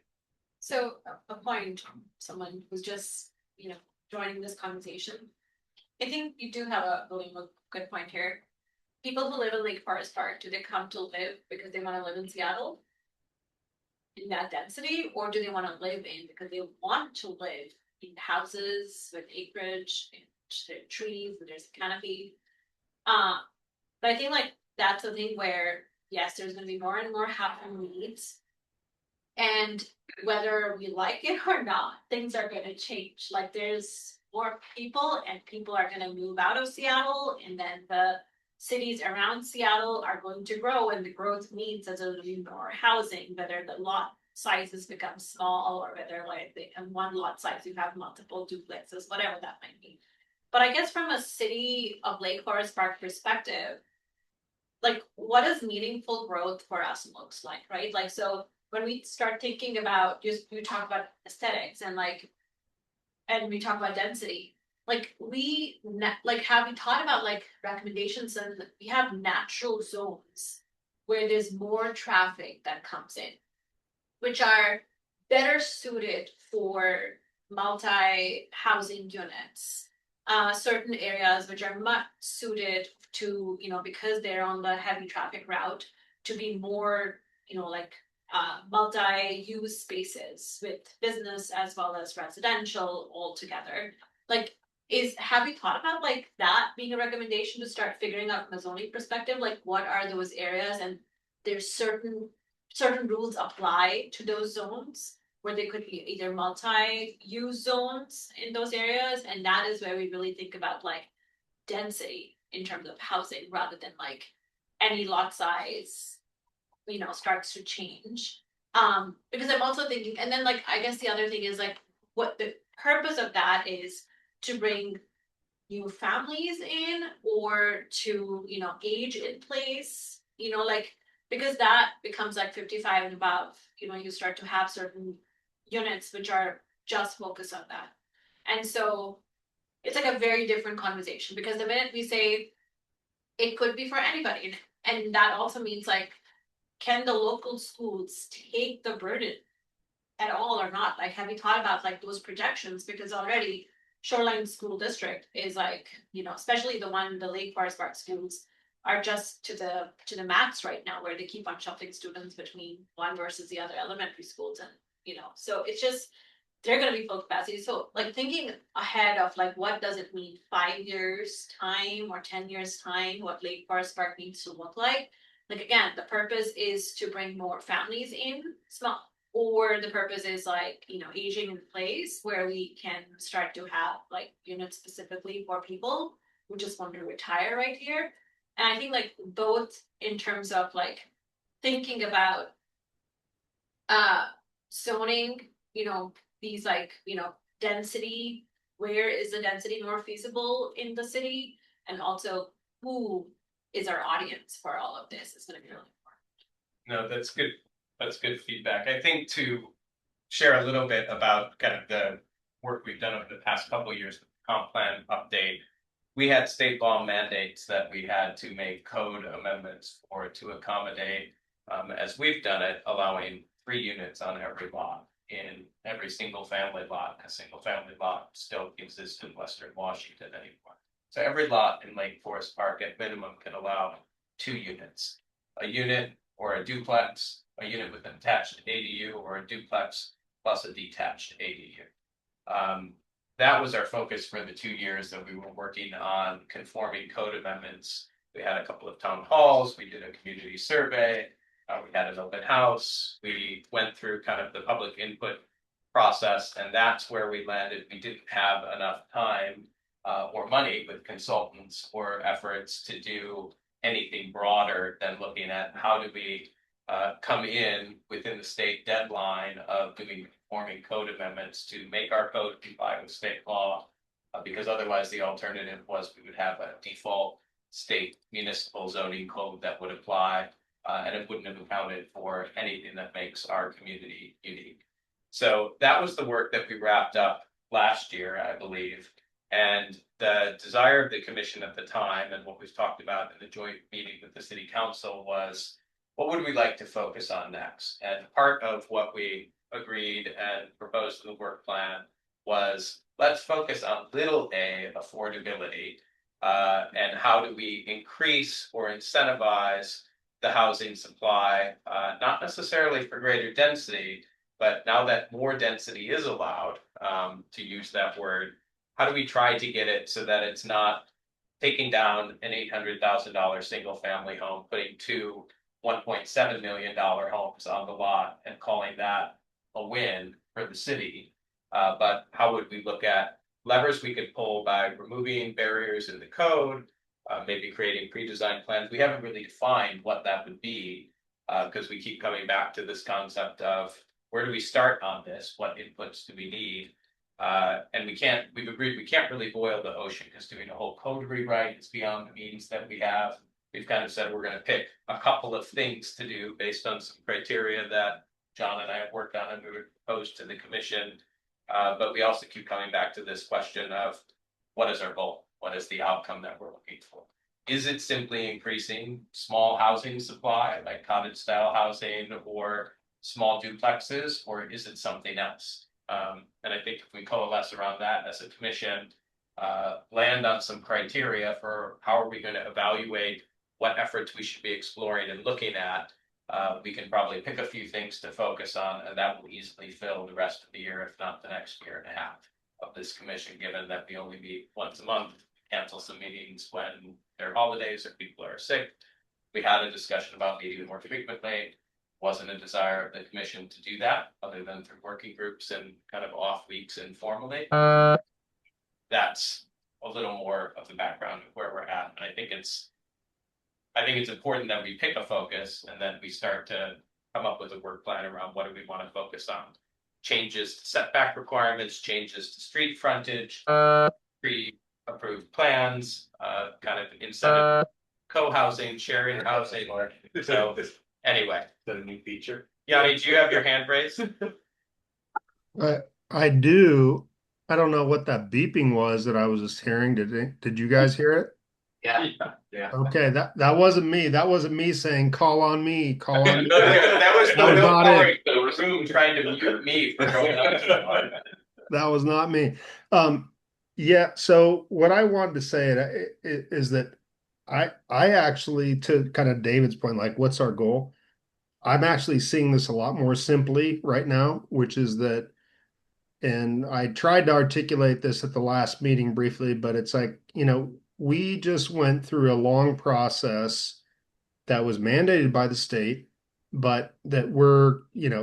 So a point, someone who's just, joining this conversation. I think you do have a really good point here. People who live in Lake Forest Park, do they come to live because they want to live in Seattle in that density, or do they want to live in because they want to live in houses with acreage and trees and there's a canopy? But I think like that's the thing where yes, there's going to be more and more housing needs, And whether we like it or not, things are gonna change. Like there's more people and people are gonna move out of Seattle, and then the cities around Seattle are going to grow, and the growth means that there's gonna be more housing, whether the lot sizes become small or whether like they in one lot size you have multiple duplexes, whatever that might be. But I guess from a city of Lake Forest Park perspective, like what does meaningful growth for us looks like, right? Like so when we start thinking about just we talk about aesthetics and we talk about density, like like have we thought about like recommendations, and we have natural zones where there's more traffic that comes in, which are better suited for multi-housing units. Certain areas which are much suited to, because they're on the heavy traffic route, to be more, like multi-use spaces with business as well as residential all together. Like, have you thought about like that being a recommendation to start figuring out from a zoning perspective, like what are those areas, and there's certain rules apply to those zones where they could be either multi-use zones in those areas, and that is where we really think about like density in terms of housing rather than like any lot size, starts to change. Because I'm also thinking, and then like I guess the other thing is like what the purpose of that is to bring new families in or to, age in place, like because that becomes like 55 and above, you start to have certain units which are just focused on that. And so it's like a very different conversation because the minute we say it could be for anybody, and that also means like, can the local schools take the burden at all or not? Like, have you thought about like those projections? Because already Shoreline School District is like, especially the Lake Forest Park schools are just to the max right now, where they keep on shuffling students between one versus the other elementary schools, and so it's just they're going to be full capacity. So like thinking ahead of like what does it mean 5 years time or 10 years time, what Lake Forest Park needs to look like. Like again, the purpose is to bring more families in, small, or the purpose is like, aging in place where we can start to have like units specifically for people who just want to retire right here. And I think like both in terms of like thinking about zoning, these like, density, where is the density more feasible in the city, and also who is our audience for all of this is going to be really important. No, that's good. That's good feedback. I think to share a little bit about kind of the work we've done over the past couple of years with the comp plan update, we had state law mandates that we had to make code amendments for to accommodate, as we've done it, allowing 3 units on every lot in every single family lot. A single family lot still exists in Western Washington anymore. So every lot in Lake Forest Park at minimum can allow 2 units, a unit or a duplex, a unit with an attached ADU, or a duplex plus a detached ADU. That was our focus for the 2 years that we were working on conforming code amendments. We had a couple of town halls, we did a community survey, we had an open house, we went through kind of the public input process, and that's where we landed. We didn't have enough time or money with consultants or efforts to do anything broader than looking at how do we come in within the state deadline of doing conforming code amendments to make our code comply with state law, because otherwise the alternative was we would have a default state municipal zoning code that would apply, and it wouldn't have accounted for anything that makes our community unique. So that was the work that we wrapped up last year, I believe. And the desire of the commission at the time, and what we've talked about in the joint meeting with the city council, was what would we like to focus on next? And part of what we agreed and proposed in the work plan was let's focus on little a, affordability, and how do we increase or incentivize the housing supply, not necessarily for greater density, but now that more density is allowed, to use that word, how do we try to get it so that it's not taking down an $800,000 single family home, putting 2 $1.7 million homes on the lot and calling that a win for the city. But how would we look at levers we could pull by removing barriers in the code, maybe creating pre-designed plans? We haven't really defined what that would be, because we keep coming back to this concept of where do we start on this? What inputs do we need? And we've agreed we can't really boil the ocean, because doing a whole code rewrite is beyond the means that we have. We've kind of said we're going to pick a couple of things to do based on some criteria that John and I have worked on and we would propose to the commission. But we also keep coming back to this question of what is our goal? What is the outcome that we're looking for? Is it simply increasing small housing supply, like cottage style housing or small duplexes, or is it something else? And I think if we coalesce around that as a commission, land on some criteria for how are we going to evaluate what efforts we should be exploring and looking at, we can probably pick a few things to focus on, and that will easily fill the rest of the year, if not the next year and a half of this commission, given that we only meet once a month, cancel some meetings when there are holidays or people are sick. We had a discussion about meeting more frequently. Wasn't a desire of the commission to do that, other than through working groups and kind of off weeks informally. That's a little more of the background of where we're at. And I think it's important that we pick a focus and then we start to come up with a work plan around what do we want to focus on. Changes to setback requirements, changes to street frontage, pre-approved plans, kind of incentive co-housing, sharing housing. So anyway. Is that a new feature? Yanni, do you have your hand raised? I do. I don't know what that beeping was that I was just hearing. Did you guys hear it? Yeah. Okay, that wasn't me. That wasn't me saying call on me, call on me. That was That was Bill not calling it. the room trying to mute me for going on. That was not me. Yeah, so what I wanted to say is that I actually, to kind of David's point, like what's our goal? I'm actually seeing this a lot more simply right now, which is that, and I tried to articulate this at the last meeting briefly, but it's like, we just went through a long process that was mandated by the state, but that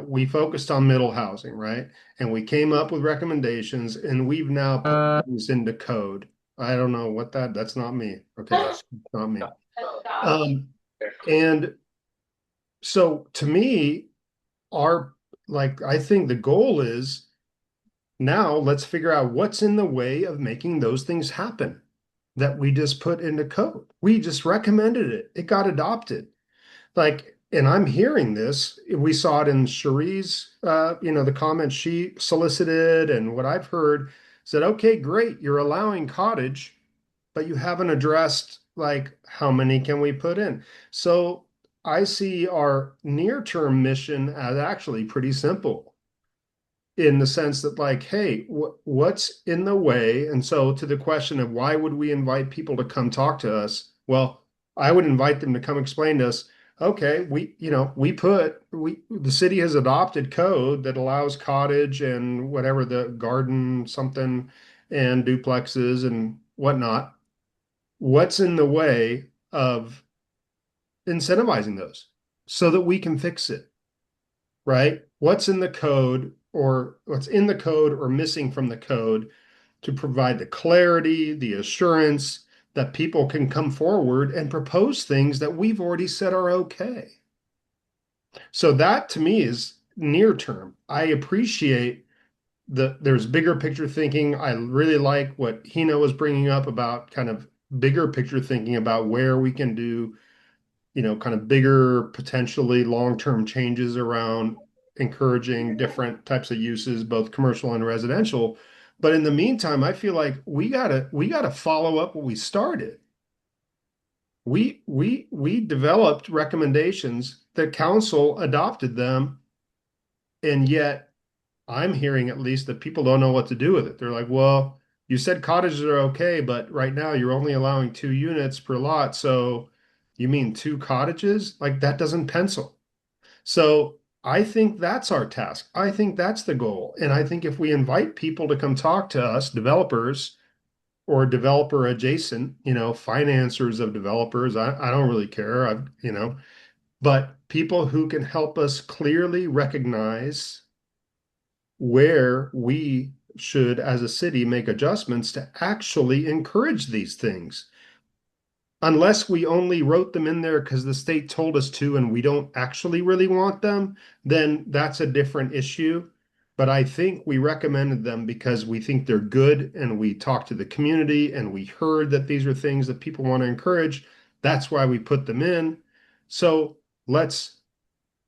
we focused on middle housing, right? And we came up with recommendations and we've now put these into code. I don't know what that's not me. Okay, that's not me. And so to me, I think the goal is now let's figure out what's in the way of making those things happen that we just put into code. We just recommended it. It got adopted. And I'm hearing this. We saw it in Cherie's, the comments she solicited, and what I've heard said, okay, great, you're allowing cottage, but you haven't addressed how many can we put in? So I see our near-term mission as actually pretty simple in the sense that hey, what's in the way? And so to the question of why would we invite people to come talk to us? Well, I would invite them to come explain to us, okay, the city has adopted code that allows cottage and whatever the garden something and duplexes and whatnot. What's in the way of incentivizing those so that we can fix it, right? What's in the code or missing from the code to provide the clarity, the assurance that people can come forward and propose things that we've already said are okay. So that to me is near term. I appreciate there's bigger picture thinking. I really like what Hina was bringing up about kind of bigger picture thinking about where we can do, kind of bigger, potentially long-term changes around encouraging different types of uses, both commercial and residential. But in the meantime, I feel like we gotta follow up what we started. We developed recommendations, the council adopted them, and yet I'm hearing at least that people don't know what to do with it. They're like, well, you said cottages are okay, but right now you're only allowing 2 units per lot. So you mean 2 cottages? That doesn't pencil. So I think that's our task. I think that's the goal. And I think if we invite people to come talk to us, developers or developer adjacent, financiers of developers, I don't really care. but people who can help us clearly recognize where we should, as a city, make adjustments to actually encourage these things. Unless we only wrote them in there because the state told us to and we don't actually really want them, then that's a different issue. But I think we recommended them because we think they're good and we talked to the community and we heard that these are things that people want to encourage. That's why we put them in. So let's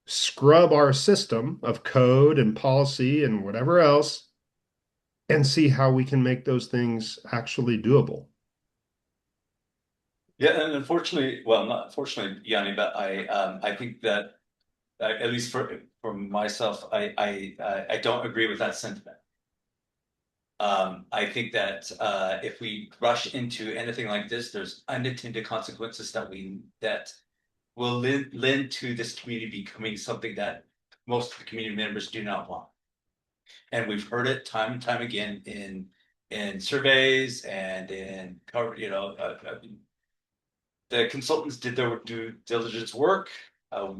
scrub our system of code and policy and whatever else and see how we can make those things actually doable. Yeah, and unfortunately, well, not unfortunately, Yanni, but I think that at least for myself, I don't agree with that sentiment. I think that if we rush into anything like this, there's unintended consequences that will lend to this community becoming something that most of the community members do not want. And we've heard it time and time again in surveys and in the consultants did their due diligence work.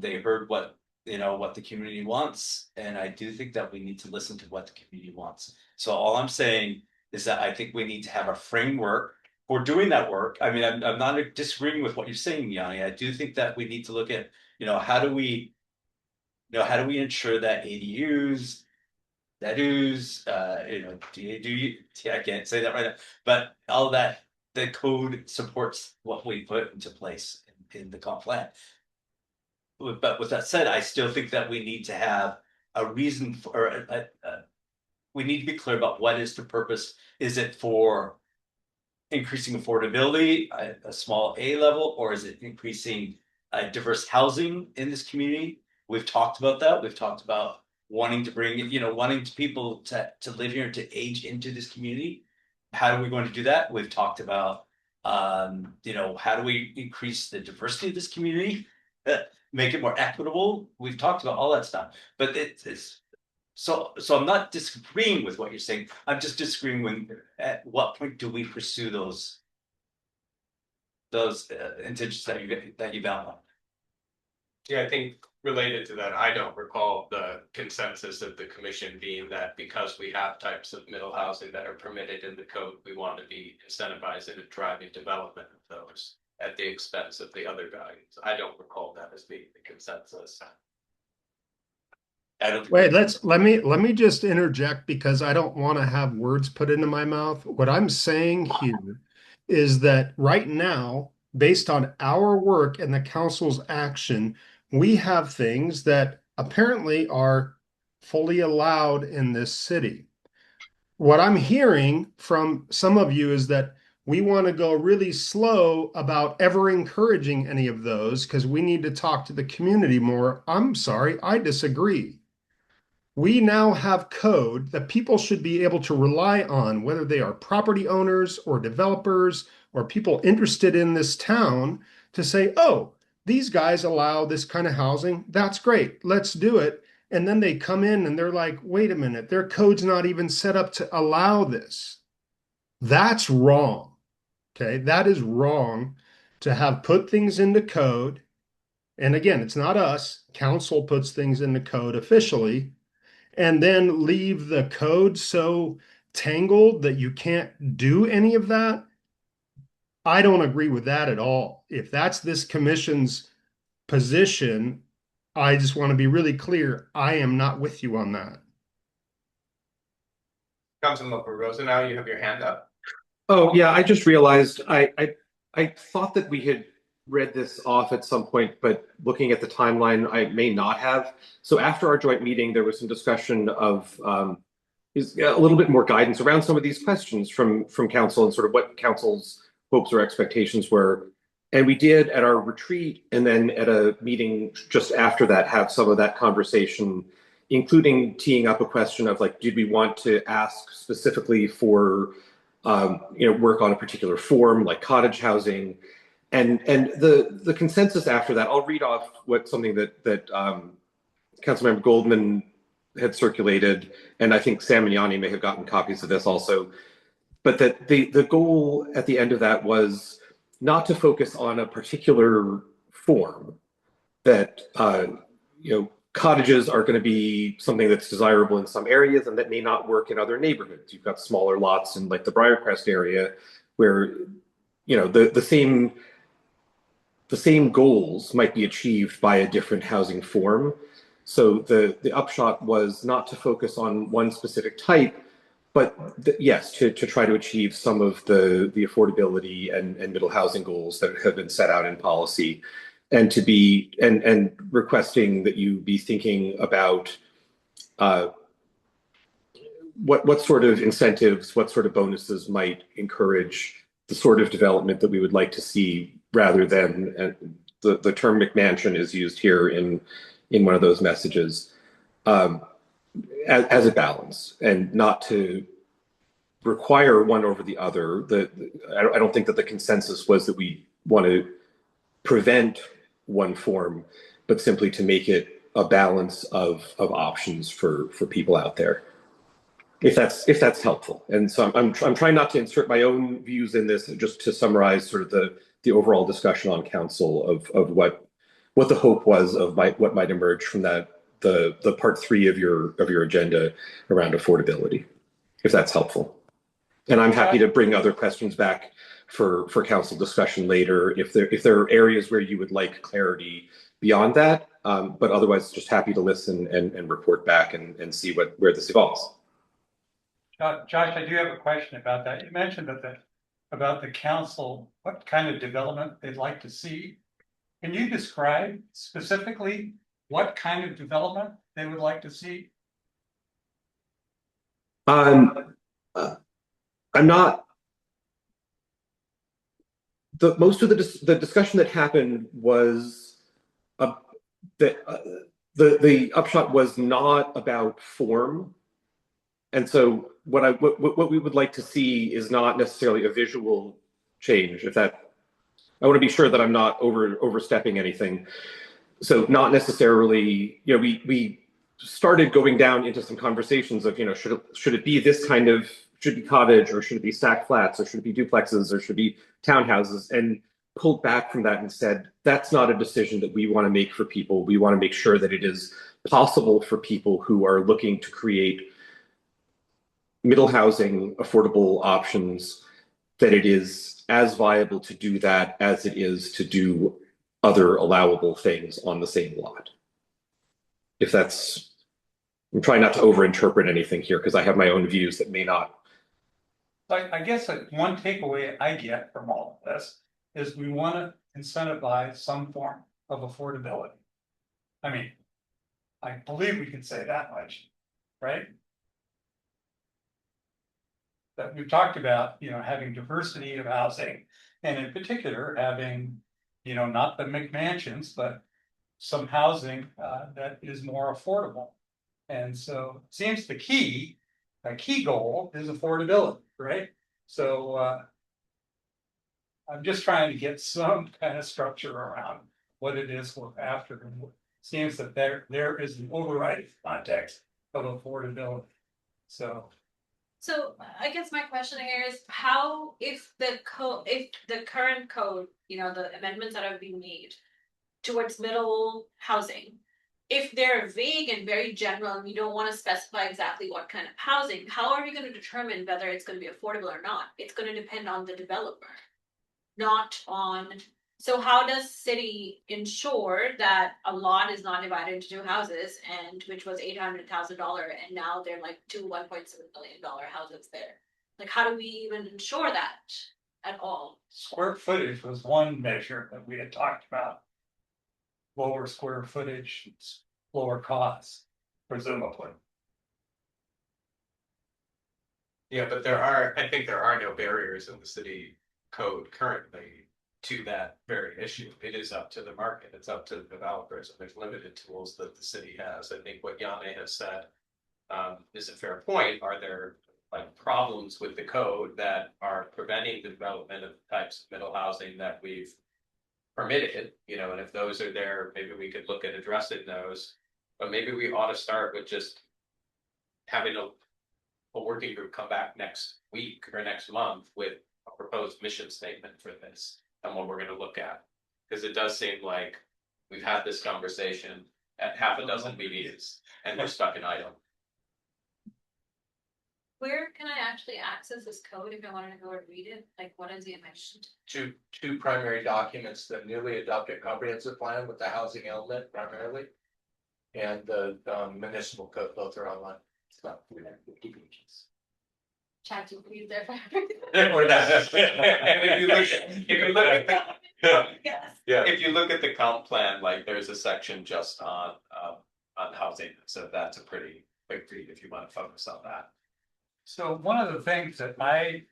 They heard what the community wants, and I do think that we need to listen to what the community wants. So all I'm saying is that I think we need to have a framework for doing that work. I mean, I'm not disagreeing with what you're saying, Yanni. I do think that we need to look at, how do we ensure that ADUs, I can't say that right now, but all that the code supports what we put into place in the comp plan. But with that said, I still think that we need to have a reason for, we need to be clear about what is the purpose. Is it for increasing affordability, a small A level, or is it increasing diverse housing in this community? We've talked about that. We've talked about wanting to bring, wanting people to live here, to age into this community. How are we going to do that? We've talked about, how do we increase the diversity of this community, make it more equitable? We've talked about all that stuff, but so I'm not disagreeing with what you're saying. I'm just disagreeing at what point do we pursue those intentions that you've outlined. Yeah, I think related to that, I don't recall the consensus of the commission being that because we have types of middle housing that are permitted in the code, we want to be incentivizing and driving development of those at the expense of the other values. I don't recall that as being the consensus. Wait, let me just interject because I don't want to have words put into my mouth. What I'm saying here is that right now, based on our work and the council's action, we have things that apparently are fully allowed in this city. What I'm hearing from some of you is that we want to go really slow about ever encouraging any of those because we need to talk to the community more. I'm sorry, I disagree. We now have code that people should be able to rely on, whether they are property owners or developers or people interested in this town, to say, oh, these guys allow this kind of housing. That's great. Let's do it. And then they come in and they're like, wait a minute, their code's not even set up to allow this. That's wrong. Okay. That is wrong to have put things into code. And again, it's not us. Council puts things into code officially and then leave the code so tangled that you can't do any of that. I don't agree with that at all. If that's this commission's position, I just want to be really clear. I am not with you on that. Councilmember Rosenau, you have your hand up. Oh, yeah, I just realized I thought that we had read this off at some point, but looking at the timeline, I may not have. So after our joint meeting, there was some discussion of is a little bit more guidance around some of these questions from council and sort of what council's hopes or expectations were. And we did at our retreat and then at a meeting just after that have some of that conversation, including teeing up a question of like, did we want to ask specifically for work on a particular form like cottage housing? And the consensus after that, I'll read off something that Councilmember Goldman had circulated, and I think Sam and Yanni may have gotten copies of this also. But that the goal at the end of that was not to focus on a particular form, that cottages are going to be something that's desirable in some areas and that may not work in other neighborhoods. You've got smaller lots in like the Briarcrest area where the same goals might be achieved by a different housing form. So the upshot was not to focus on one specific type, but yes, to try to achieve some of the affordability and middle housing goals that have been set out in policy, and to be and requesting that you be thinking about what sort of incentives, what sort of bonuses might encourage the sort of development that we would like to see, rather than the term McMansion is used here in one of those messages, as a balance, and not to require one over the other. I don't think that the consensus was that we want to prevent one form, but simply to make it a balance of options for people out there. If that's helpful. And so I'm trying not to insert my own views in this, just to summarize sort of the overall discussion on council of what the hope was of what might emerge from that, the part 3 of your agenda around affordability, if that's helpful. And I'm happy to bring other questions back for council discussion later if there are areas where you would like clarity beyond that. But otherwise, just happy to listen and report back and see where this evolves. Josh, I do have a question about that. You mentioned about the council, what kind of development they'd like to see. Can you describe specifically what kind of development they would like to see? I'm not. Most of the discussion that happened was that the upshot was not about form. And so what we would like to see is not necessarily a visual change. I want to be sure that I'm not overstepping anything. So not necessarily, we started going down into some conversations of, should it be this kind of, should it be cottage, or should it be stacked flats, or should it be duplexes, or should it be townhouses, and pulled back from that and said, that's not a decision that we want to make for people. We want to make sure that it is possible for people who are looking to create middle housing, affordable options, that it is as viable to do that as it is to do other allowable things on the same lot. I'm trying not to overinterpret anything here because I have my own views that may not. I guess one takeaway I get from all of this is we want to incentivize some form of affordability. I mean, I believe we can say that much, right? That we've talked about, having diversity of housing, and in particular having, not the McMansions, but some housing that is more affordable. And so it seems a key goal is affordability, right? So I'm just trying to get some kind of structure around what it is we're after. And it seems that there is an overriding context of affordability. So I guess my question here is how, if the current code, the amendments that have been made towards middle housing, if they're vague and very general and we don't want to specify exactly what kind of housing, how are we going to determine whether it's going to be affordable or not? It's going to depend on the developer, not on. So how does city ensure that a lot is not divided into 2 houses, and which was $800,000, and now they're like 2 $1.7 million houses there? Like, how do we even ensure that at all? Square footage was one measure that we had talked about. Lower square footage, lower costs, presumably. Yeah, but I think there are no barriers in the city code currently to that very issue. It is up to the market. It's up to the developers, and there's limited tools that the city has. I think what Yane has said is a fair point. Are there problems with the code that are preventing the development of types of middle housing that we've permitted? And if those are there, maybe we could look at addressing those. But maybe we ought to start with just having a working group come back next week or next month with a proposed mission statement for this and what we're going to look at, because it does seem like We've had this conversation at half a dozen meetings and we're stuck in item. Where can I actually access this code if I wanted to go and read it? Like, what is it mentioned? Two primary documents, the newly adopted comprehensive plan with the housing element primarily. And the municipal code, both are online. It's about 350 pages. ChatGPT there for Or that. And if you look at Yes. Yeah. if you look at the comp plan, like there's a section just on housing, so that's a pretty quick read if you want to focus on that. So one of the things that I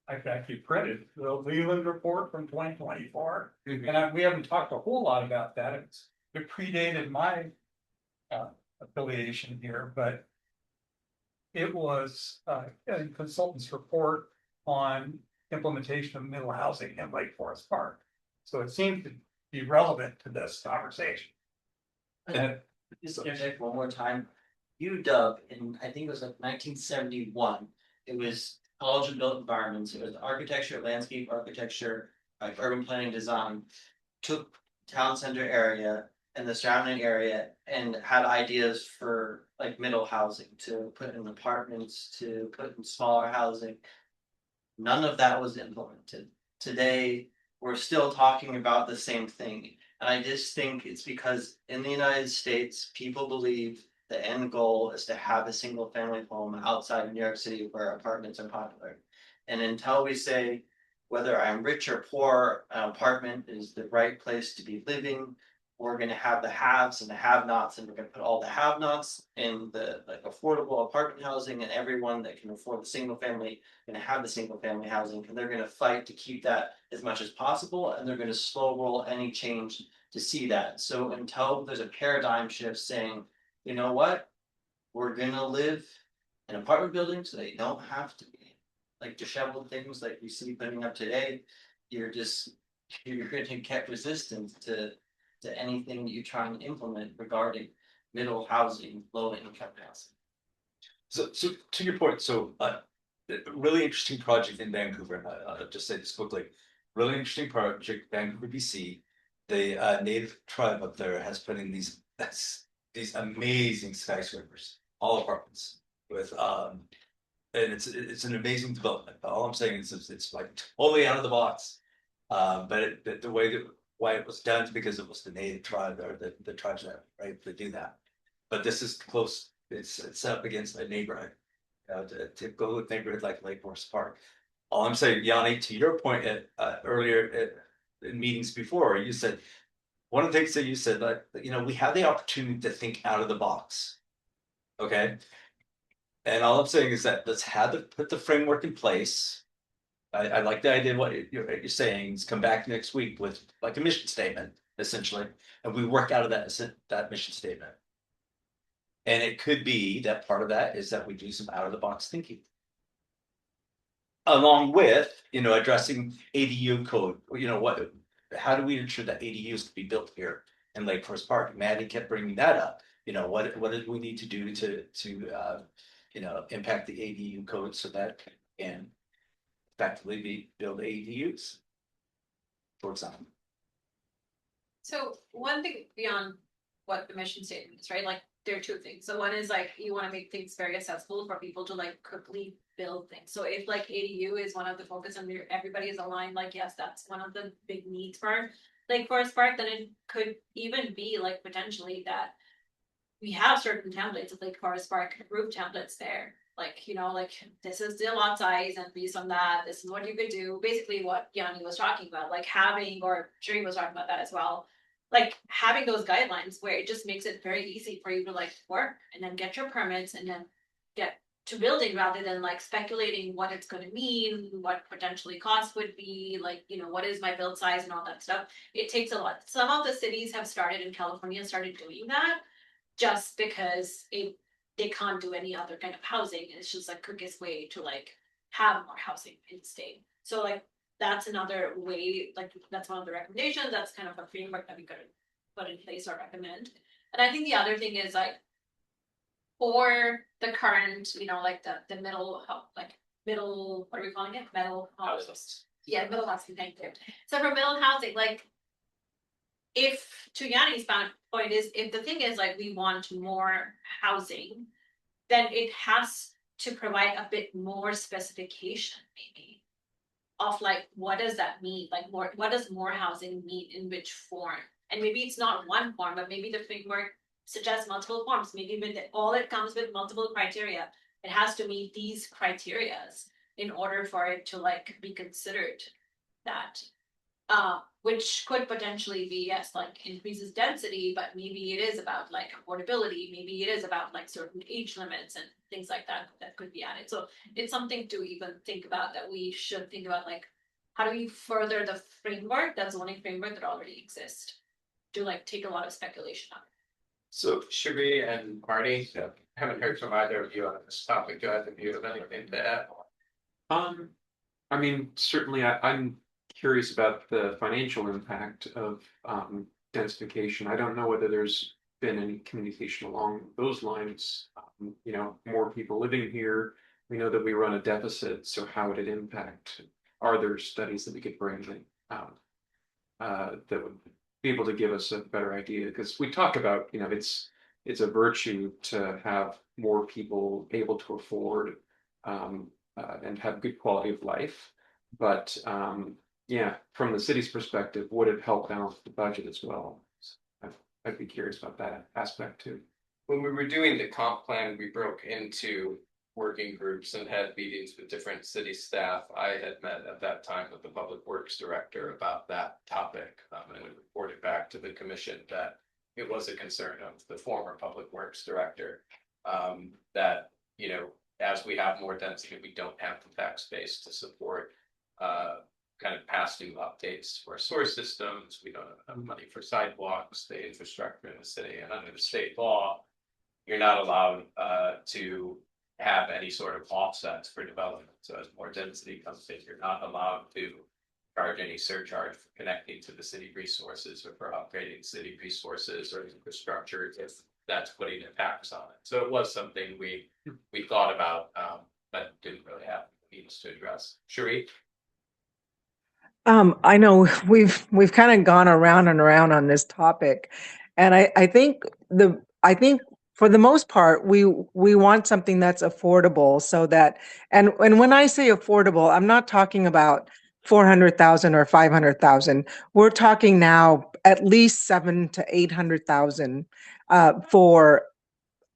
actually printed, the Leland report from 2024, and we haven't talked a whole lot about that. It predated my affiliation here, but it was a consultant's report on implementation of middle housing in Lake Forest Park. So it seems to be relevant to this conversation. And Just interject one more time. UW in, I think it was like 1971, it was College of Built Environments, it was architecture, landscape architecture, like urban planning design. Took town center area and the surrounding area and had ideas for like middle housing, to put in apartments, to put in smaller housing. None of that was implemented. Today, we're still talking about the same thing. And I just think it's because in the United States, people believe the end goal is to have a single family home outside of New York City where apartments are popular. And until we say whether I'm rich or poor, an apartment is the right place to be living, we're gonna have the haves and the have-nots, and we're gonna put all the have-nots in the like affordable apartment housing, and everyone that can afford the single family gonna have the single family housing, and they're gonna fight to keep that as much as possible, and they're gonna slow roll any change to see that. So until there's a paradigm shift saying, you know what, we're gonna live in apartment buildings so they don't have to be like disheveled things like you see putting up today, you're gonna get resistance to anything you try and implement regarding middle housing, low income housing. So to your point, a really interesting project in Vancouver, and I'll just say this quickly. Really interesting project, Vancouver, BC. The native tribe up there has put in these amazing skyscrapers, all apartments with and it's an amazing development. All I'm saying is it's like totally out of the box. But the way that why it was done is because it was the native tribe or the tribes that right to do that. But this is close. It's up against a neighborhood, a typical neighborhood like Lake Forest Park. All I'm saying, Yanni, to your point earlier in meetings before, you said one of the things that you said that we have the opportunity to think out of the box. Okay. And all I'm saying is that let's put the framework in place. I like the idea of what you're saying is come back next week with like a mission statement, essentially, and we work out of that mission statement. And it could be that part of that is that we do some out of the box thinking. Along with, addressing ADU code, how do we ensure that ADUs can be built here in Lake Forest Park? Maddie kept bringing that up. What did we need to do to impact the ADU code so that can effectively build ADUs, for example. So one thing beyond what the mission statement is, right? Like there are two things. So one is like you want to make things very accessible for people to like quickly build things. So if like ADU is one of the focus and everybody is aligned, like yes, that's one of the big needs for Lake Forest Park, then it could even be like potentially that we have certain templates of Lake Forest Park roof templates there. Like, like this is the lot size and based on that, this is what you could do. Basically what Yanni was talking about, like having, or Sherry was talking about that as well. Like having those guidelines where it just makes it very easy for you to like work and then get your permits and then get to building rather than like speculating what it's going to mean, what potentially cost would be, like, what is my build size and all that stuff. It takes a lot. Some of the cities have started in California started doing that just because they can't do any other kind of housing. It's just like quickest way to like have more housing in the state. So like that's another way, like that's one of the recommendations. That's kind of a framework that we could put in place or recommend. And I think the other thing is like for the current, like the middle, what are we calling it? Middle houses. Yeah, middle housing, thank you. So for middle housing, like if to Yanni's point is, if the thing is like we want more housing, then it has to provide a bit more specification, maybe. Of like, what does that mean? Like more, what does more housing mean in which form? And maybe it's not one form, but maybe the framework suggests multiple forms. Maybe with all it comes with multiple criteria. It has to meet these criterias in order for it to like be considered that. Which could potentially be, yes, like increases density, but maybe it is about like affordability, maybe it is about like certain age limits and things like that that could be added. So it's something to even think about, that we should think about, like, how do we further the framework, that zoning framework that already exists, to like take a lot of speculation out. So Sheree and Marty, haven't heard from either of you on this topic. Do either of you have anything to add? I mean, certainly I'm curious about the financial impact of densification. I don't know whether there's been any communication along those lines. You know, more people living here, we know that we run a deficit, so how would it impact? Are there studies that we could bring out that would be able to give us a better idea? Because we talk about, you know, it's a virtue to have more people able to afford and have good quality of life. But yeah, from the city's perspective, would it help balance the budget as well? I'd be curious about that aspect too. When we were doing the comp plan, we broke into working groups and had meetings with different city staff. I had met at that time with the public works director about that topic, and we reported back to the commission that it was a concern of the former public works director, that, you know, as we have more density, we don't have the tax base to support kind of past due updates for sewer systems. We don't have money for sidewalks, the infrastructure in the city, and under the state law, you're not allowed to have any sort of offsets for development. So as more density comes in, you're not allowed to charge any surcharge for connecting to the city resources or for upgrading city resources or infrastructure if that's putting a tax on it. So it was something we thought about, but didn't really have means to address. Sheree? I know we've kind of gone around and around on this topic, and I think for the most part we want something that's affordable, so that, and when I say affordable, I'm not talking about 400,000 or 500,000. We're talking now at least 700,000 to 800,000 for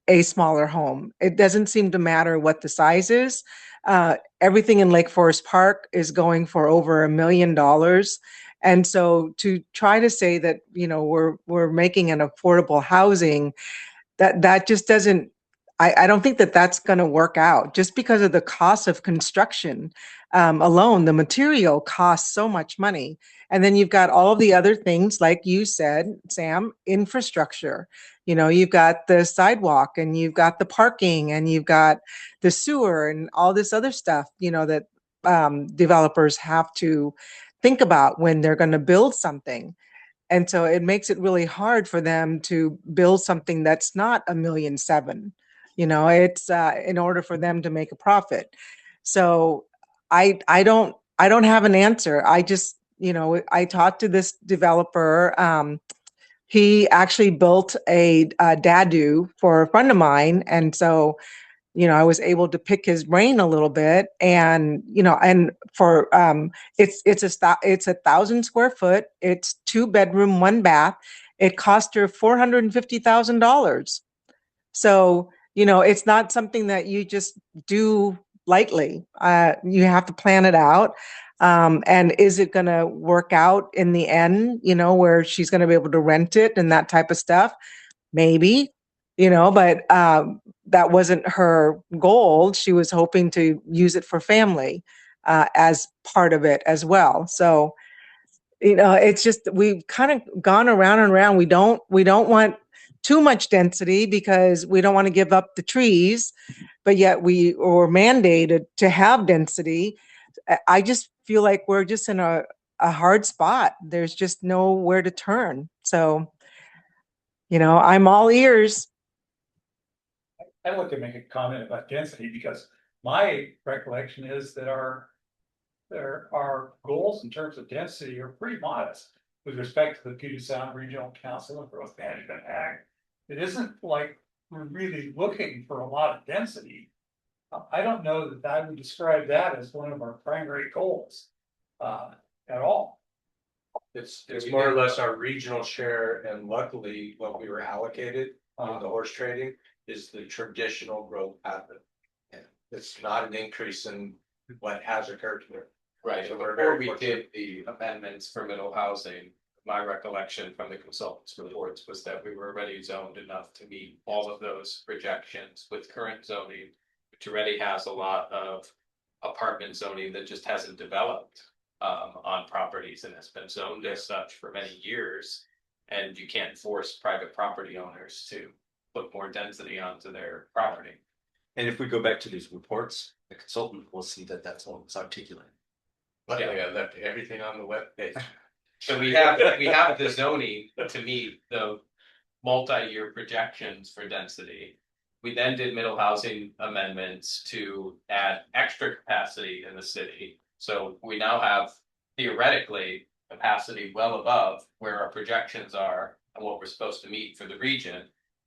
a smaller home. It doesn't seem to matter what the size is. Everything in Lake Forest Park is going for over $1 million. And so to try to say that, you know, we're making an affordable housing, that just doesn't, I don't think that that's going to work out, just because of the cost of construction alone. The material costs so much money. And then you've got all of the other things, like you said, Sam, infrastructure. You know, you've got the sidewalk, and you've got the parking, and you've got the sewer, and all this other stuff, you know, that developers have to think about when they're going to build something. And so it makes it really hard for them to build something that's not $1.7 million. You know, it's in order for them to make a profit. So I don't have an answer. I just, you know, I talked to this developer. He actually built a dadu for a friend of mine, and so, you know, I was able to pick his brain a little bit. And, you know, and for it's 1,000 square foot. It's 2 bedroom, 1 bath. It cost her $450,000. So, you know, it's not something that you just do lightly. You have to plan it out. And is it going to work out in the end, you know, where she's going to be able to rent it and that type of stuff? Maybe, you know, but that wasn't her goal. She was hoping to use it for family as part of it as well. So, you know, it's just, we've kind of gone around and around. We don't want too much density because we don't want to give up the trees, but yet we are mandated to have density. I just feel like we're just in a hard spot. There's just nowhere to turn. So, you know, I'm all ears. I'd like to make a comment about density, because my recollection is that our goals in terms of density are pretty modest. with respect to the Puget Sound Regional Council and Growth Management Act, it isn't like we're really looking for a lot of density. I don't know that I would describe that as one of our primary goals at all. It's more or less our regional share, and luckily what we were allocated on the horse trading is the traditional growth pattern. It's not an increase in what has occurred here. Right, So so we're before very we fortunate. did the amendments for middle housing, my recollection from the consultants' reports was that we were already zoned enough to meet all of those projections with current zoning, which already has a lot of apartment zoning that just hasn't developed on properties and has been zoned as such for many years. And you can't force private property owners to put more density onto their property. And if we go back to these reports, the consultant will see that that's all it's articulated. Luckily, I left everything on the webpage. So we have the zoning to meet the multi-year projections for density. We then did middle housing amendments to add extra capacity in the city. So we now have theoretically capacity well above where our projections are and what we're supposed to meet for the region.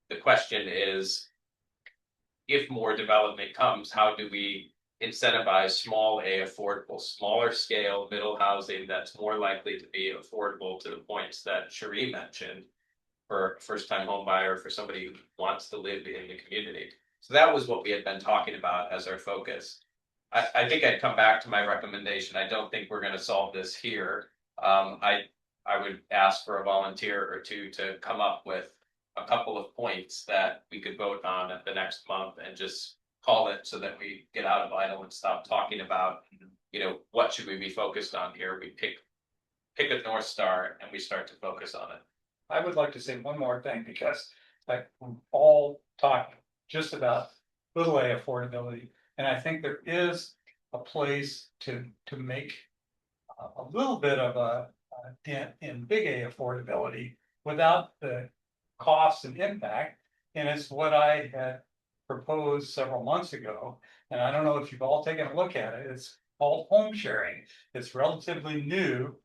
The question is, if more development comes, how do we incentivize small A affordable, smaller scale middle housing that's more likely to be affordable to the points that Cherie mentioned for a first time home buyer, for somebody who wants to live in the community. So that was what we had been talking about as our focus. I think I'd come back to my recommendation. I don't think we're going to solve this here. I would ask for a volunteer or two to come up with a couple of points that we could vote on at the next month and just call it so that we get out of idle and stop talking about, you know, what should we be focused on here? We pick a North Star and we start to focus on it. I would like to say one more thing, because like we're all talking just about little A affordability, and I think there is a place to make a little bit of a dent in big A affordability without the costs and impact. And it's what I had proposed several months ago, and I don't know if you've all taken a look at it. It's called home sharing. It's relatively new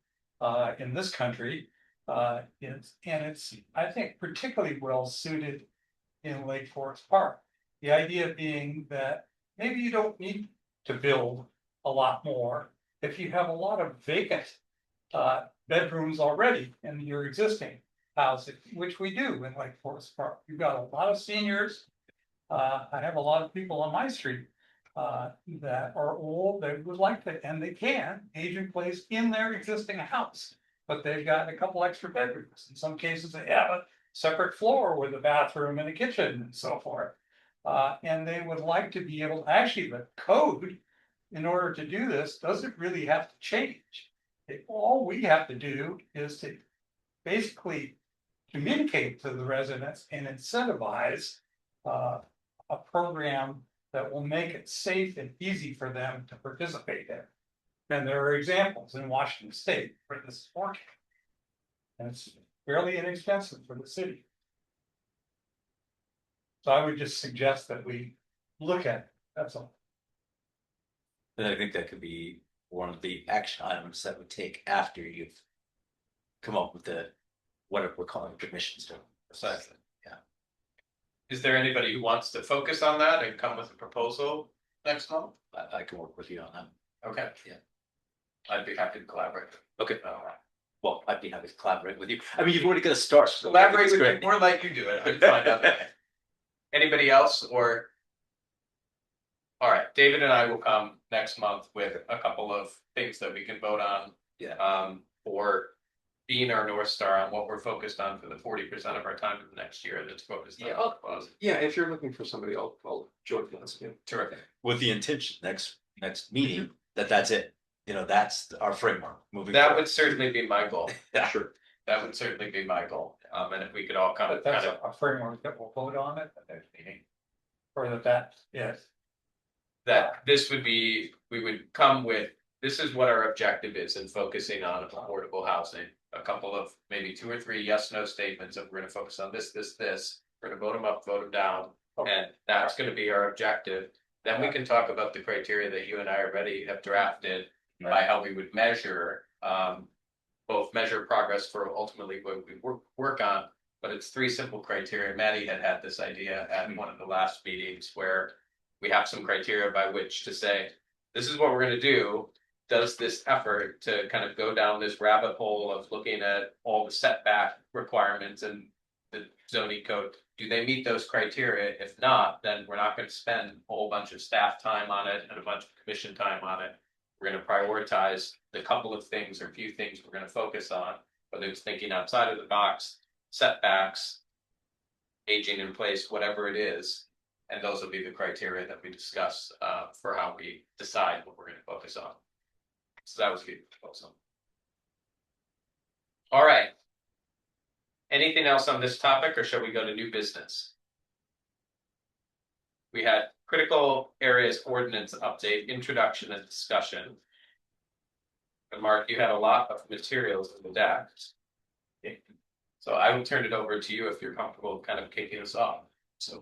in this country. It's I think particularly well suited in Lake Forest Park. The idea being that maybe you don't need to build a lot more if you have a lot of vacant bedrooms already in your existing house, which we do in Lake Forest Park. You've got a lot of seniors. I have a lot of people on my street that are old. They would like to, and they can age in place in their existing house, but they've got a couple extra bedrooms. In some cases, they have a separate floor with a bathroom and a kitchen and so forth. And they would like to be able, actually, the code in order to do this doesn't really have to change. All we have to do is to basically communicate to the residents and incentivize a program that will make it safe and easy for them to participate in. And there are examples in Washington State where this is working. And it's fairly inexpensive for the city. So I would just suggest that we look at it. That's all. And I think that could be one of the action items that we take after you've come up with the, what we're calling permissions to. Precisely. Yeah. Is there anybody who wants to focus on that and come with a proposal next month? I can work with you on that. Okay. Yeah. I'd be happy to collaborate. Okay. Well, I'd be happy to collaborate with you. I mean, you've already got to start. So Collaborate it's with great. me more like you do it. I'd find out. Anybody else or? All right, David and I will come next month with a couple of things that we can vote on. Yeah. For being our North Star on what we're focused on for the 40% of our time in the next year that's focused on. Yeah, yeah. If you're looking for somebody, I'll join once again. Terrific. With the intention next meeting that's it. You know, that's our framework moving. That forward. would certainly be my goal. Yeah. Sure. That would certainly be my goal. And if we could all come But kind that's of a framework that we'll vote on at the next meeting. Or that, yes. that this would be, we would come with, this is what our objective is in focusing on affordable housing. A couple of maybe 2 or 3 yes, no statements of we're gonna focus on this. We're gonna vote them up, vote them down. And that's gonna be our objective. Then we can talk about the criteria that you and I already have drafted by how we would measure both measure progress for ultimately what we work on, but it's 3 simple criteria. Maddie had this idea at one of the last meetings where we have some criteria by which to say, this is what we're going to do. Does this effort to kind of go down this rabbit hole of looking at all the setback requirements and the zoning code, do they meet those criteria? If not, then we're not going to spend a whole bunch of staff time on it and a bunch of commission time on it. We're going to prioritize the couple of things or few things we're going to focus on, whether it's thinking outside of the box, setbacks, aging in place, whatever it is. And those will be the criteria that we discuss for how we decide what we're going to focus on. So that was the proposal. All right. Anything else on this topic, or shall we go to new business? We had critical areas ordinance update, introduction and discussion. And Mark, you had a lot of materials in the deck. So I will turn it over to you if you're comfortable kind of kicking us off. So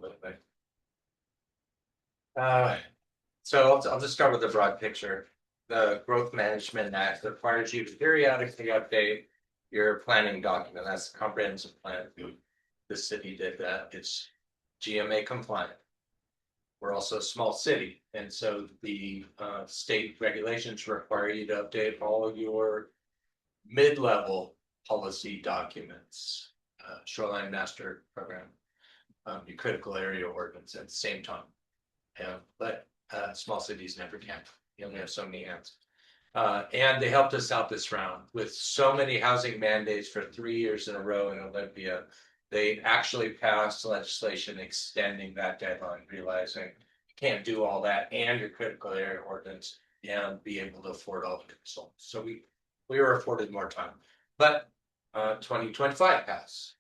I'll just start with the broad picture. The Growth Management Act requires you to periodically update your planning document. That's the comprehensive plan. The city did that. It's GMA compliant. We're also a small city, and so the state regulations require you to update all of your mid-level policy documents, shoreline master program, your critical area ordinance at the same time. But small cities never can. You only have so many hands. And they helped us out this round with so many housing mandates for 3 years in a row in Olympia. They actually passed legislation extending that deadline, realizing you can't do all that and your critical area ordinance and be able to afford all the consultants. So we were afforded more time, but 2025 passed.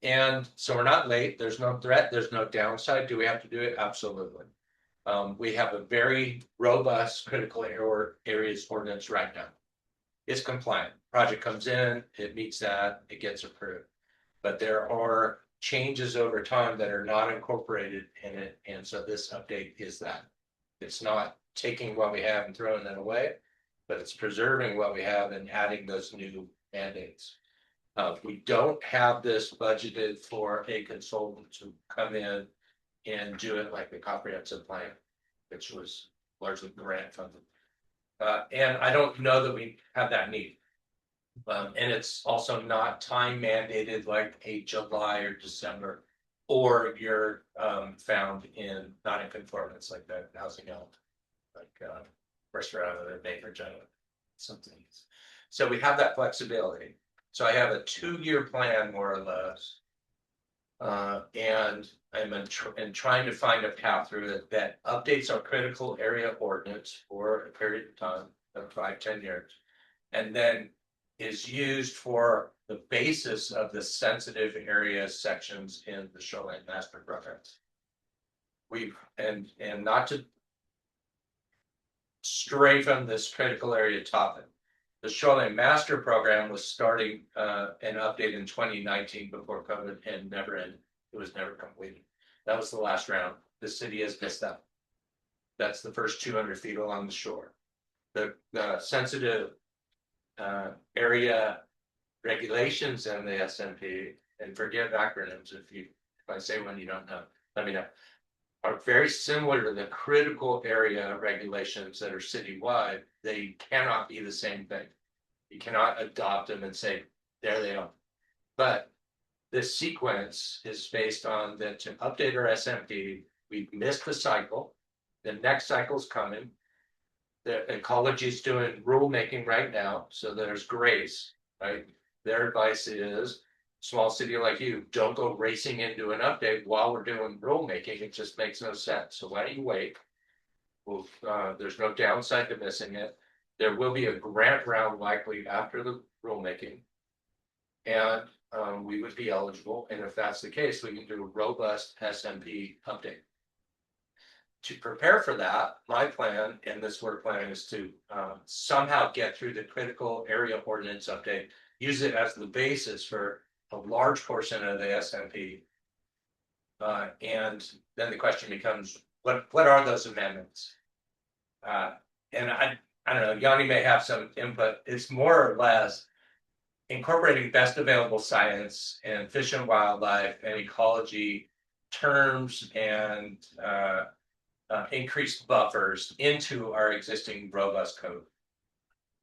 And so we're not late. There's no threat. There's no downside. Do we have to do it? Absolutely. We have a very robust critical areas ordinance right now. It's compliant. Project comes in, it meets that, it gets approved. But there are changes over time that are not incorporated in it. And so this update is that. It's not taking what we have and throwing it away, but it's preserving what we have and adding those new mandates. We don't have this budgeted for a consultant to come in and do it like the comprehensive plan, which was largely grant funded. And I don't know that we have that need. And it's also not time mandated like a July or December, or you're found in not in conformance like the housing element, like restaurant or Baker General, something. So we have that flexibility. So I have a 2-year plan more or less. And I'm trying to find a path through it that updates our critical area ordinance for a period of time of 5-10 years, and then is used for the basis of the sensitive area sections in the shoreline master program. And not to stray from this critical area topic. The shoreline master program was starting an update in 2019 before COVID and never ended. It was never completed. That was the last round. The city has missed that. That's the first 200 feet along the shore. The sensitive area regulations and the SMP, and forget acronyms if I say one you don't know, let me know, are very similar to the critical area regulations that are citywide. They cannot be the same thing. You cannot adopt them and say, there they are. But this sequence is based on that to update our SMP, we've missed the cycle. The next cycle's coming. The ecology is doing rulemaking right now, so there's grace, right? Their advice is, small city like you, don't go racing into an update while we're doing rulemaking. It just makes no sense. So why don't you wait? Well, there's no downside to missing it. There will be a grant round likely after the rulemaking, and we would be eligible. And if that's the case, we can do a robust SMP update. To prepare for that, my plan and this work plan is to somehow get through the critical area ordinance update, use it as the basis for a large portion of the SMP. And then the question becomes, what are those amendments? And I don't know, Yanni may have some input, it's more or less incorporating best available science and fish and wildlife and ecology terms and increased buffers into our existing robust code.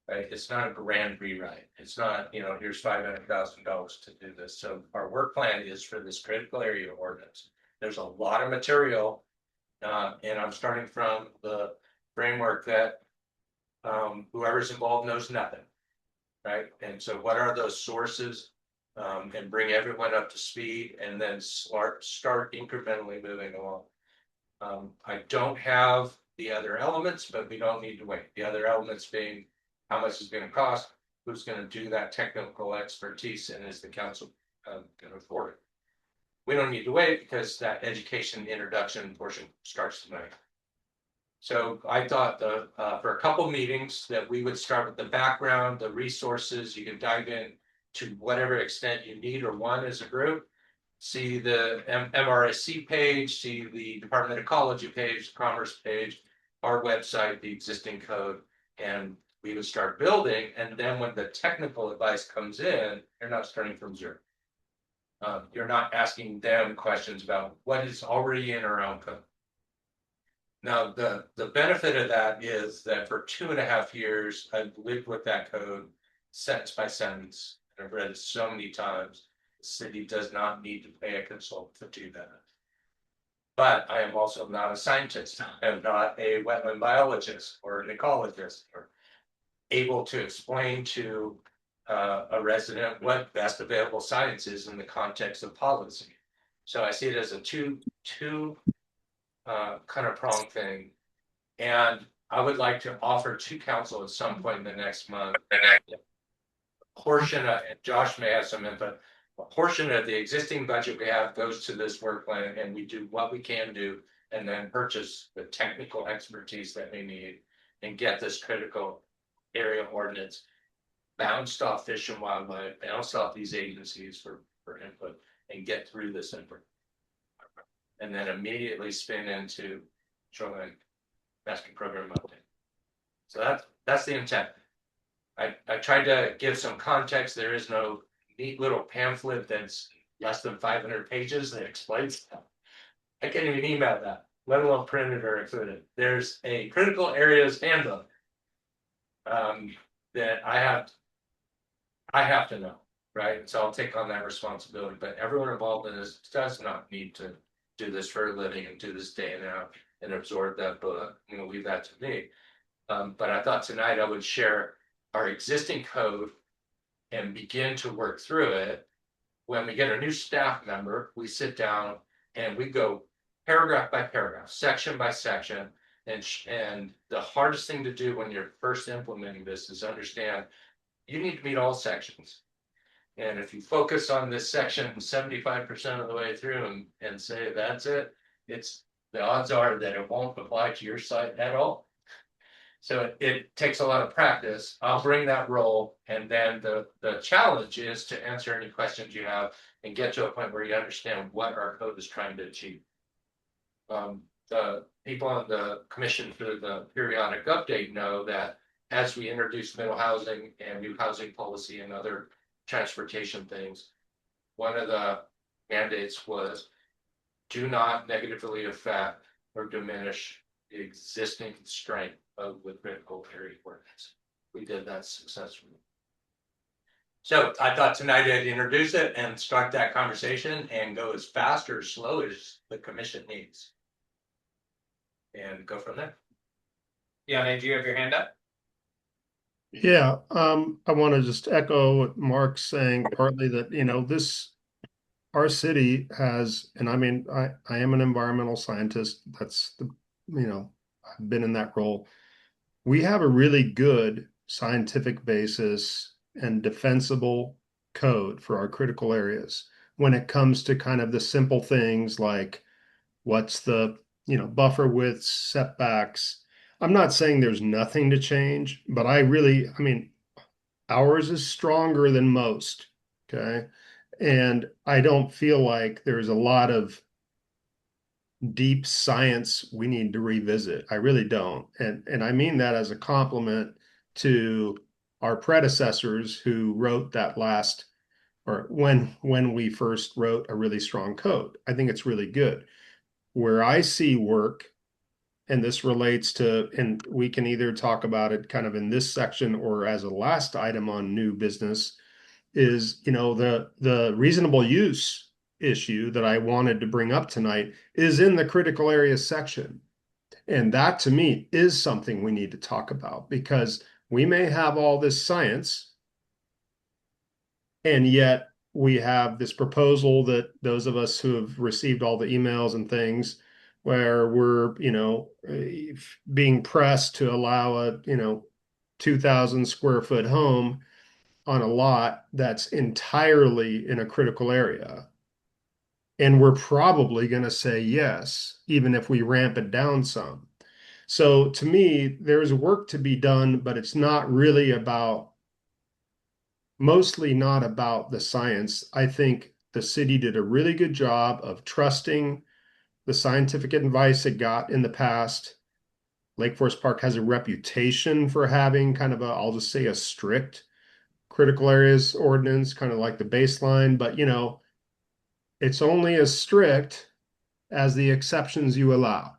Right, it's not a grand rewrite. It's not, here's $500,000 to do this. So our work plan is for this critical area ordinance. There's a lot of material, and I'm starting from the framework that whoever's involved knows nothing, right? And so what are those sources? And bring everyone up to speed and then start incrementally moving along. I don't have the other elements, but we don't need to wait. The other elements being how much is going to cost, who's going to do that technical expertise, and is the council going to afford it? We don't need to wait because that education introduction portion starts tonight. So I thought for a couple meetings that we would start with the background, the resources. You can dive in to whatever extent you need or want as a group. See the MRSC page, see the Department of Ecology page, Commerce page, our website, the existing code, and we would start building. And then when the technical advice comes in, you're not starting from zero. You're not asking them questions about what is already in our own code. Now, the benefit of that is that for 2.5 years, I've lived with that code sentence by sentence. And I've read it so many times. The city does not need to pay a consultant to do that. But I am also not a scientist. I am not a wetland biologist or an ecologist or able to explain to a resident what best available science is in the context of policy. So I see it as a two kind of prong thing. And I would like to offer to council at some point in the next month a portion of, and Josh may have some input, a portion of the existing budget we have goes to this work plan, and we do what we can do and then purchase the technical expertise that we need and get this critical area ordinance bounced off Fish and Wildlife, bounced off these agencies for input, and get through this input. And then immediately spin into shoreline master program update. So that's the intent. I tried to give some context. There is no neat little pamphlet that's less than 500 pages that explains stuff. I can't even email that, let alone print it or include it. There's a critical areas handbook that I have to know, right? So I'll take on that responsibility. But everyone involved in this does not need to do this for a living and do this day and out and absorb that book. Leave that to me. But I thought tonight I would share our existing code and begin to work through it. When we get a new staff member, we sit down and we go paragraph by paragraph, section by section. And the hardest thing to do when you're first implementing this is understand you need to meet all sections. And if you focus on this section 75% of the way through and say that's it, the odds are that it won't apply to your site at all. So it takes a lot of practice. I'll bring that role, and then the challenge is to answer any questions you have and get to a point where you understand what our code is trying to achieve. The people on the commission for the periodic update know that as we introduce middle housing and new housing policy and other transportation things, one of the mandates was do not negatively affect or diminish the existing strength of the critical area ordinance. We did that successfully. So I thought tonight I'd introduce it and start that conversation and go as fast or slow as the commission needs. And go from there. Yeah, do you have your hand up? Yeah, I want to just echo what Mark's saying, partly that, our city has, and I mean, I am an environmental scientist. That's I've been in that role. We have a really good scientific basis and defensible code for our critical areas when it comes to kind of the simple things like what's the, buffer widths, setbacks. I'm not saying there's nothing to change, but ours is stronger than most. Okay. And I don't feel like there's a lot of deep science we need to revisit. I really don't. And I mean that as a compliment to our predecessors who wrote that last, or when we first wrote a really strong code. I think it's really good. Where I see work, and this relates to, and we can either talk about it kind of in this section or as a last item on new business, is, the reasonable use issue that I wanted to bring up tonight is in the critical areas section. And that to me is something we need to talk about, because we may have all this science, and yet we have this proposal that those of us who have received all the emails and things where we're, being pressed to allow a, 2,000 square foot home on a lot that's entirely in a critical area. And we're probably going to say yes, even if we ramp it down some. So to me, there's work to be done, but it's not really about, mostly not about the science. I think the city did a really good job of trusting the scientific advice it got in the past. Lake Forest Park has a reputation for having kind of a, I'll just say, a strict critical areas ordinance, kind of like the baseline, but it's only as strict as the exceptions you allow.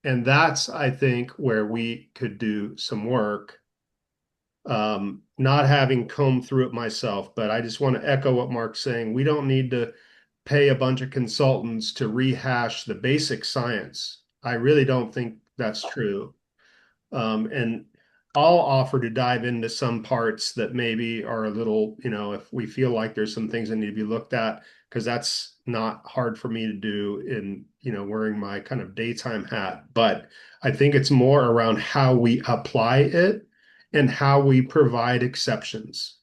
And that's, I think, where we could do some work. Not having combed through it myself, but I just want to echo what Mark's saying. We don't need to pay a bunch of consultants to rehash the basic science. I really don't think that's true. And I'll offer to dive into some parts that maybe are a little, if we feel like there's some things that need to be looked at, because that's not hard for me to do in, wearing my kind of daytime hat. But I think it's more around how we apply it and how we provide exceptions.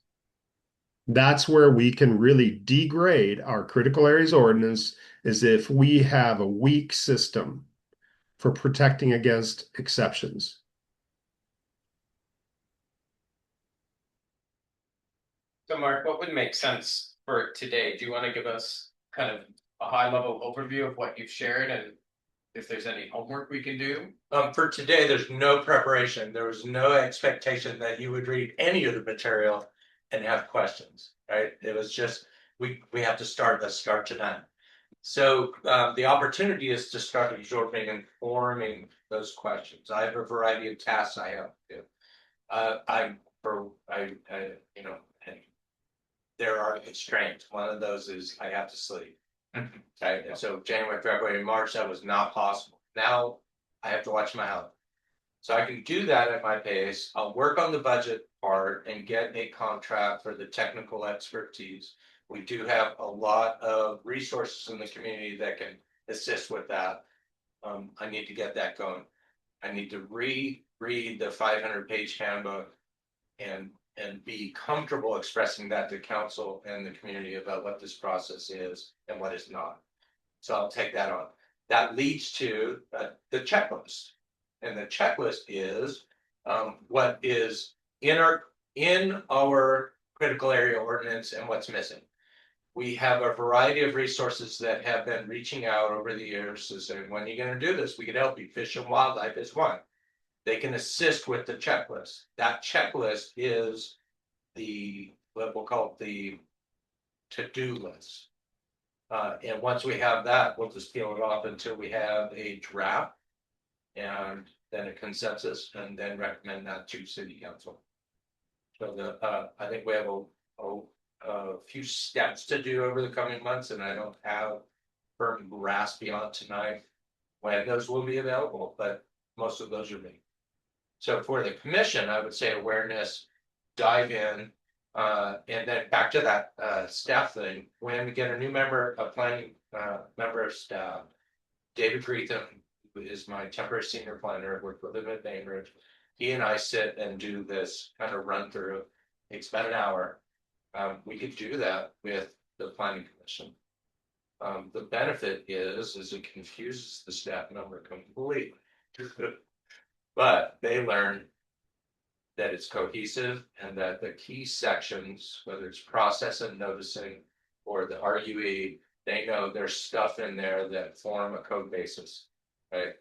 That's where we can really degrade our critical areas ordinance, is if we have a weak system for protecting against exceptions. So Mark, what would make sense for today? Do you want to give us kind of a high level overview of what you've shared and if there's any homework we can do? For today, there's no preparation. There was no expectation that you would read any of the material and have questions, right? It was just, we have to start, let's start tonight. So the opportunity is to start absorbing and forming those questions. I have a variety of tasks I have to do. There are constraints. One of those is I have to sleep. Okay, and so January, February, March, that was not possible. Now I have to watch my health. So I can do that at my pace. I'll work on the budget part and get a contract for the technical expertise. We do have a lot of resources in the community that can assist with that. I need to get that going. I need to reread the 500-page handbook and be comfortable expressing that to council and the community about what this process is and what is not. So I'll take that on. That leads to the checklist. And the checklist is what is in our critical area ordinance and what's missing. We have a variety of resources that have been reaching out over the years to say, when are you going to do this? We can help you. Fish and Wildlife is one. They can assist with the checklist. That checklist is what we'll call the to-do list. And once we have that, we'll just peel it off until we have a draft and then a consensus, and then recommend that to city council. So I think we have a few steps to do over the coming months, and I don't have firm grasp beyond tonight when those will be available, but most of those are me. So for the commission, I would say awareness, dive in, and then back to that staff thing. When we get a new member, a planning member of staff, David Greetham, who is my temporary senior planner, worked with him at Bainbridge. He and I sit and do this kind of run through. It takes about an hour. We could do that with the planning commission. The benefit is it confuses the staff member completely. But they learn that it's cohesive and that the key sections, whether it's process and noticing or the RUE, they know there's stuff in there that form a code basis, right?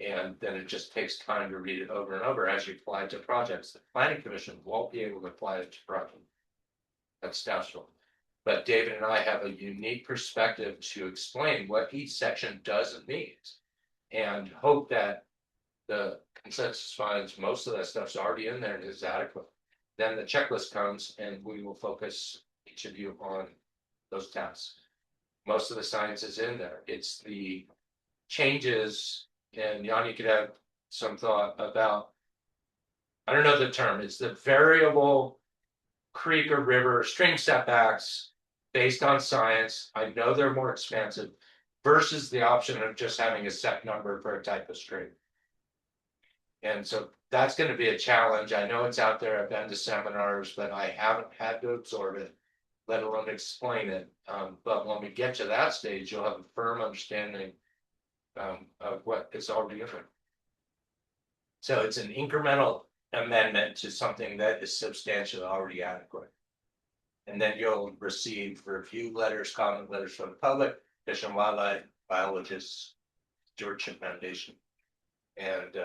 And then it just takes time to read it over and over as you apply it to projects. The planning commission won't be able to apply it to projects. That's staff's role. But David and I have a unique perspective to explain what each section does and means. And hope that the consensus finds most of that stuff's already in there and is adequate. Then the checklist comes and we will focus each of you on those tasks. Most of the science is in there. It's the changes, and Yanni could have some thought about, I don't know the term, it's the variable creek or river stream setbacks based on science. I know they're more expansive versus the option of just having a set number for a type of stream. And so that's going to be a challenge. I know it's out there. I've been to seminars, but I haven't had to absorb it, let alone explain it. But when we get to that stage, you'll have a firm understanding of what is already different. So it's an incremental amendment to something that is substantially already adequate. And then you'll receive review letters, comment letters from the public, Fish and Wildlife, biologists, Stewardship Foundation, and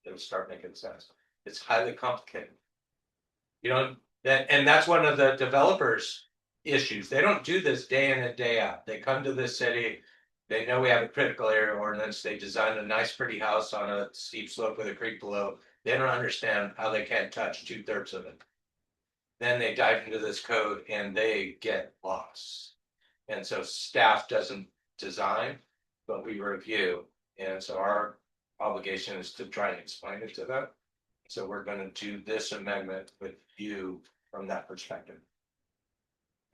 it'll start making sense. It's highly complicated. You know, and that's one of the developers' issues. They don't do this day in and day out. They come to this city, they know we have a critical area ordinance, they design a nice pretty house on a steep slope with a creek below. They don't understand how they can't touch 2/3 of it. Then they dive into this code and they get lost. And so staff doesn't design, but we review. And so our obligation is to try and explain it to them. So we're going to do this amendment with you from that perspective.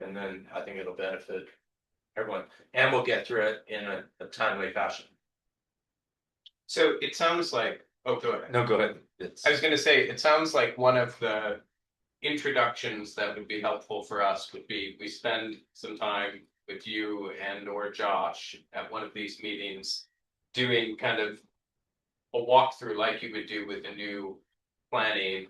And then I think it'll benefit everyone, and we'll get through it in a timely fashion. So it sounds like, oh, go ahead. No, go ahead. I was gonna say, it sounds like one of the introductions that would be helpful for us would be, we spend some time with you and or Josh at one of these meetings doing kind of a walkthrough like you would do with a new planning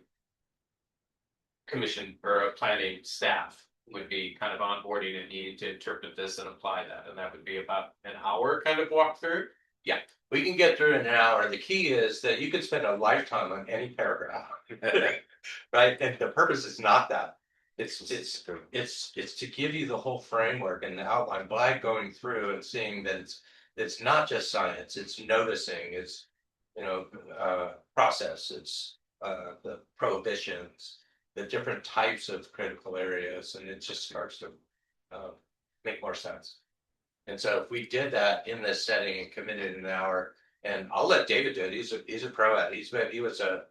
commission or a planning staff, would be kind of onboarding and needing to interpret this and apply that. And that would be about an hour kind of walkthrough. Yeah, we can get through in an hour. The key is that you could spend a lifetime on any paragraph, right? And the purpose is not that. It's to give you the whole framework and the outline by going through and seeing that it's not just science. It's noticing. It's process. It's the prohibitions, the different types of critical areas, and it just starts to make more sense. And so if we did that in this setting and committed an hour, and I'll let David do it. He's a pro at it. He was a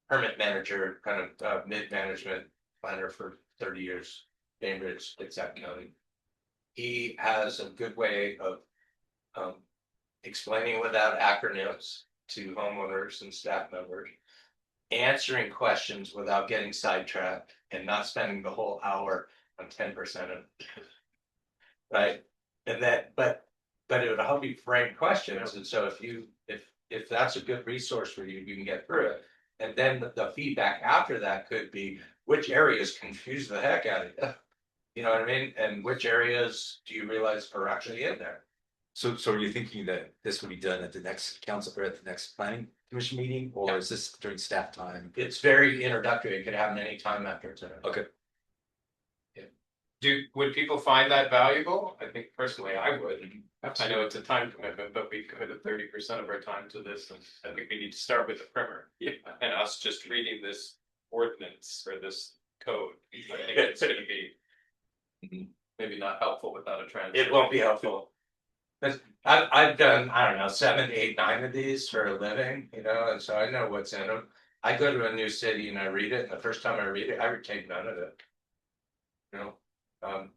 permit manager, kind of mid-management planner for 30 years, Cambridge, exact county. He has a good way of explaining without acronyms to homeowners and staff members, answering questions without getting sidetracked, and not spending the whole hour on 10% of it. Right. And that, but it would help you frame questions. And so if that's a good resource for you, you can get through it. And then the feedback after that could be, which areas confuse the heck out of you? You know what I mean? And which areas do you realize are actually in there? So are you thinking that this will be done at the next council or at the next planning commission meeting, or is this during staff time? It's very introductory. It could happen any time after today. Okay. Would people find that valuable? I think personally I would. I know it's a time commitment, but we committed 30% of our time to this, and I think we need to start with the primer. Yeah. And us just reading this ordinance or this code. I think it's going to be maybe not helpful without a translation. It won't be helpful. I've done, I don't know, 7, 8, 9 of these for a living, and so I know what's in them. I go to a new city and I read it, and the first time I read it, I retain none of it.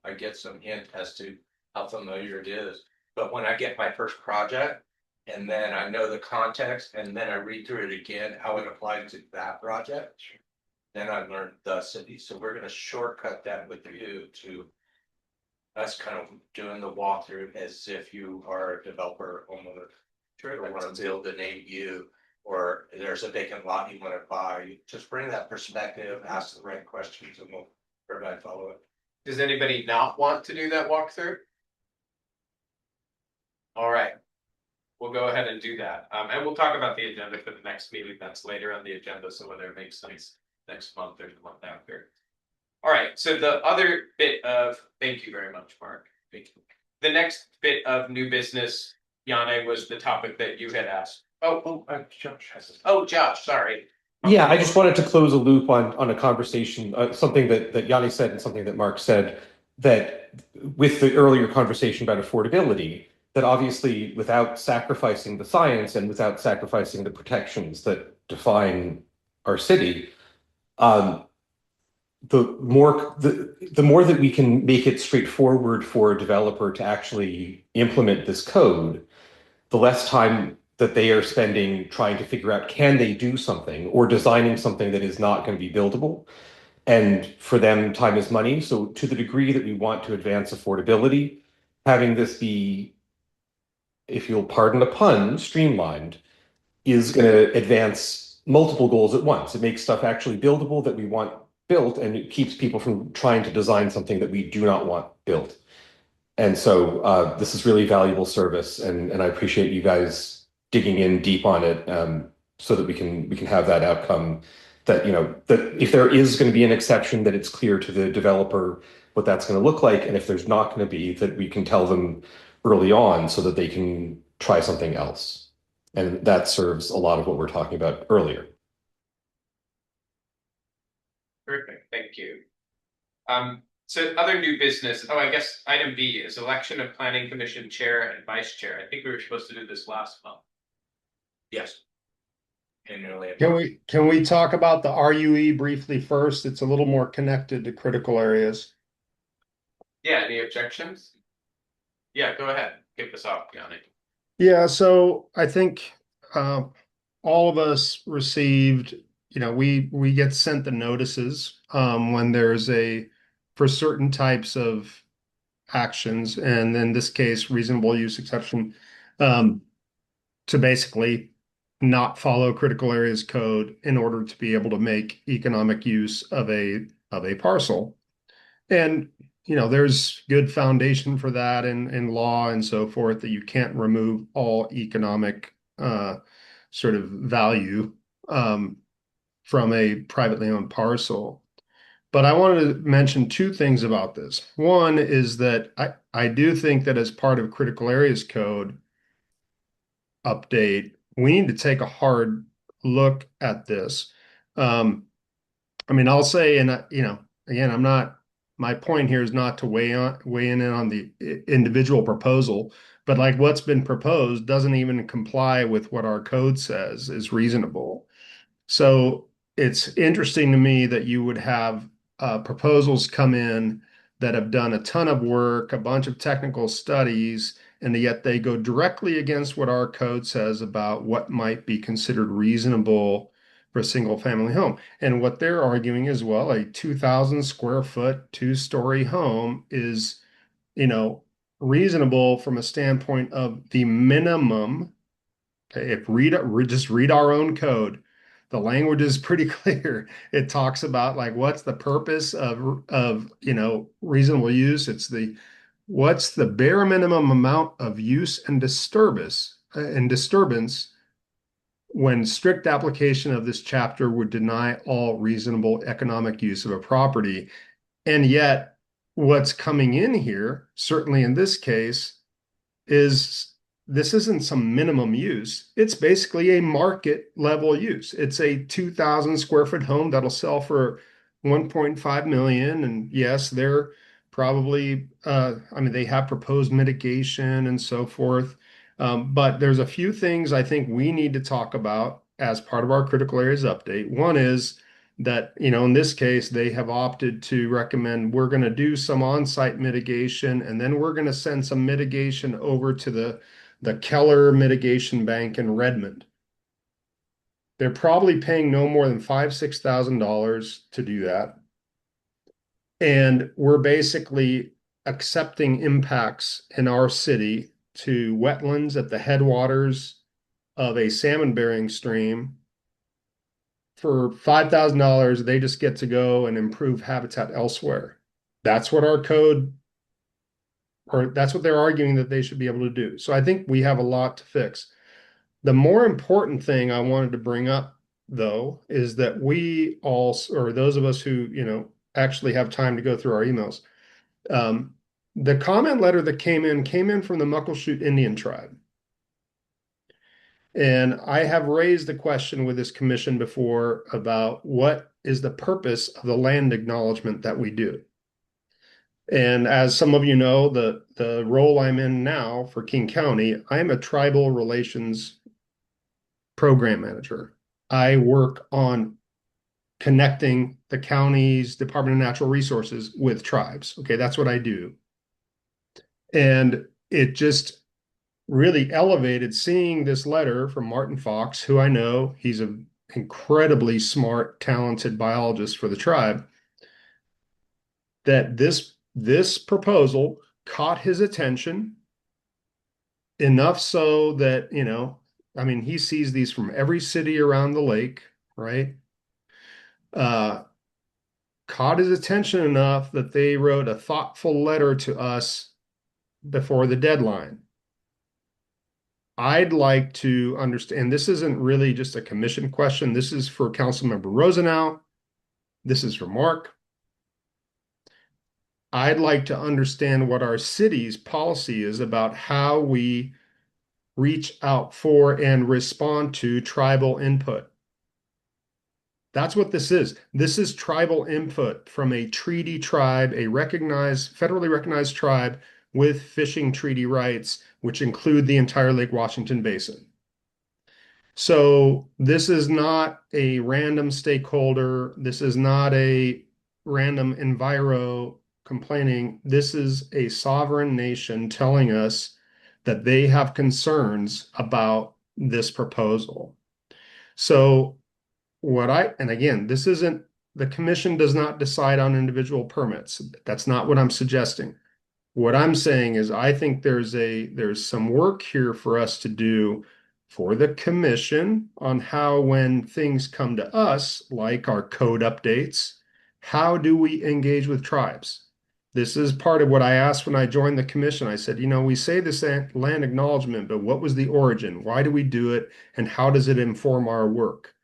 I get some hint as to how familiar it is. But when I get my first project, and then I know the context, and then I read through it again, how it applied to that project, then I learned the city. So we're going to shortcut that with you to us kind of doing the walkthrough as if you are a developer or homeowner, or want to build an AU, or there's a vacant lot you want to buy. You just bring that perspective, ask the right questions, and we'll provide follow-up. Does anybody not want to do that walkthrough? All right. We'll go ahead and do that. And we'll talk about the agenda for the next meeting. That's later on the agenda. So whether it makes sense next month or the month after. All right. So the other bit of, thank you very much, Mark. Thank you. The next bit of new business, Yanni, was the topic that you had asked. Josh has it. Oh, Josh, sorry. Yeah, I just wanted to close a loop on a conversation, something that Yanni said and something that Mark said, that with the earlier conversation about affordability, that obviously without sacrificing the science and without sacrificing the protections that define our city, the more that we can make it straightforward for a developer to actually implement this code, the less time that they are spending trying to figure out can they do something or designing something that is not going to be buildable. And for them, time is money. So to the degree that we want to advance affordability, having this be, if you'll pardon the pun, streamlined, is going to advance multiple goals at once. It makes stuff actually buildable that we want built, and it keeps people from trying to design something that we do not want built. And so this is really valuable service, and I appreciate you guys digging in deep on it, so that we can have that outcome. That that if there is going to be an exception, that it's clear to the developer what that's going to look like, and if there's not going to be, that we can tell them early on so that they can try something else. And that serves a lot of what we're talking about earlier. Perfect, thank you. So other new business, I guess item B is election of planning commission chair and vice chair. I think we were supposed to do this last month. Yes. Can we talk about the RUE briefly first? It's a little more connected to critical areas. Yeah, any objections? Yeah, go ahead, kick us off, Yanni. Yeah, so I think all of us received, we get sent the notices when there's for certain types of actions, and in this case, reasonable use exception, to basically not follow critical areas code in order to be able to make economic use of a parcel. And there's good foundation for that in law and so forth, that you can't remove all economic sort of value from a privately owned parcel. But I wanted to mention two things about this. One is that I do think that as part of critical areas code update, we need to take a hard look at this. I'll say, and again, my point here is not to weigh in on the individual proposal, but like what's been proposed doesn't even comply with what our code says is reasonable. So it's interesting to me that you would have proposals come in that have done a ton of work, a bunch of technical studies, and yet they go directly against what our code says about what might be considered reasonable for a single family home. And what they're arguing is, well, a 2,000 square foot, 2-story home is, reasonable from a standpoint of the minimum. Okay, just read our own code. The language is pretty clear. It talks about like what's the purpose of reasonable use. It's what's the bare minimum amount of use and disturbance when strict application of this chapter would deny all reasonable economic use of a property. And yet what's coming in here, certainly in this case, is this isn't some minimum use. It's basically a market level use. It's a 2,000 square foot home that'll sell for 1.5 million. And yes, they're probably, they have proposed mitigation and so forth. But there's a few things I think we need to talk about as part of our critical areas update. One is that, in this case, they have opted to recommend we're going to do some on-site mitigation, and then we're going to send some mitigation over to the Keller Mitigation Bank in Redmond. They're probably paying no more than $5,000-$6,000 to do that. And we're basically accepting impacts in our city to wetlands at the headwaters of a salmon-bearing stream. For $5,000, they just get to go and improve habitat elsewhere. That's what our code or that's what they're arguing that they should be able to do. So I think we have a lot to fix. The more important thing I wanted to bring up, though, is that we all, or those of us who, actually have time to go through our emails. The comment letter that came in from the Muckleshoot Indian tribe. And I have raised the question with this commission before about what is the purpose of the land acknowledgement that we do. And as some of you know, the role I'm in now for King County, I'm a tribal relations program manager. I work on connecting the county's Department of Natural Resources with tribes. Okay, that's what I do. And it just really elevated seeing this letter from Martin Fox, who I know, he's an incredibly smart, talented biologist for the tribe, that this proposal caught his attention enough so that, he sees these from every city around the lake, right? Caught his attention enough that they wrote a thoughtful letter to us before the deadline. I'd like to understand, this isn't really just a commission question. This is for Councilmember Rosenau. This is for Mark. I'd like to understand what our city's policy is about how we reach out for and respond to tribal input. That's what this is. This is tribal input from a treaty tribe, a federally recognized tribe with fishing treaty rights, which include the entire Lake Washington Basin. So this is not a random stakeholder. This is not a random enviro complaining. This is a sovereign nation telling us that they have concerns about this proposal. So and again, this isn't, the commission does not decide on individual permits. That's not what I'm suggesting. What I'm saying is I think there's some work here for us to do for the commission on how, when things come to us, like our code updates, how do we engage with tribes? This is part of what I asked when I joined the commission. I said, we say this land acknowledgement, but what was the origin? Why do we do it? And how does it inform our work?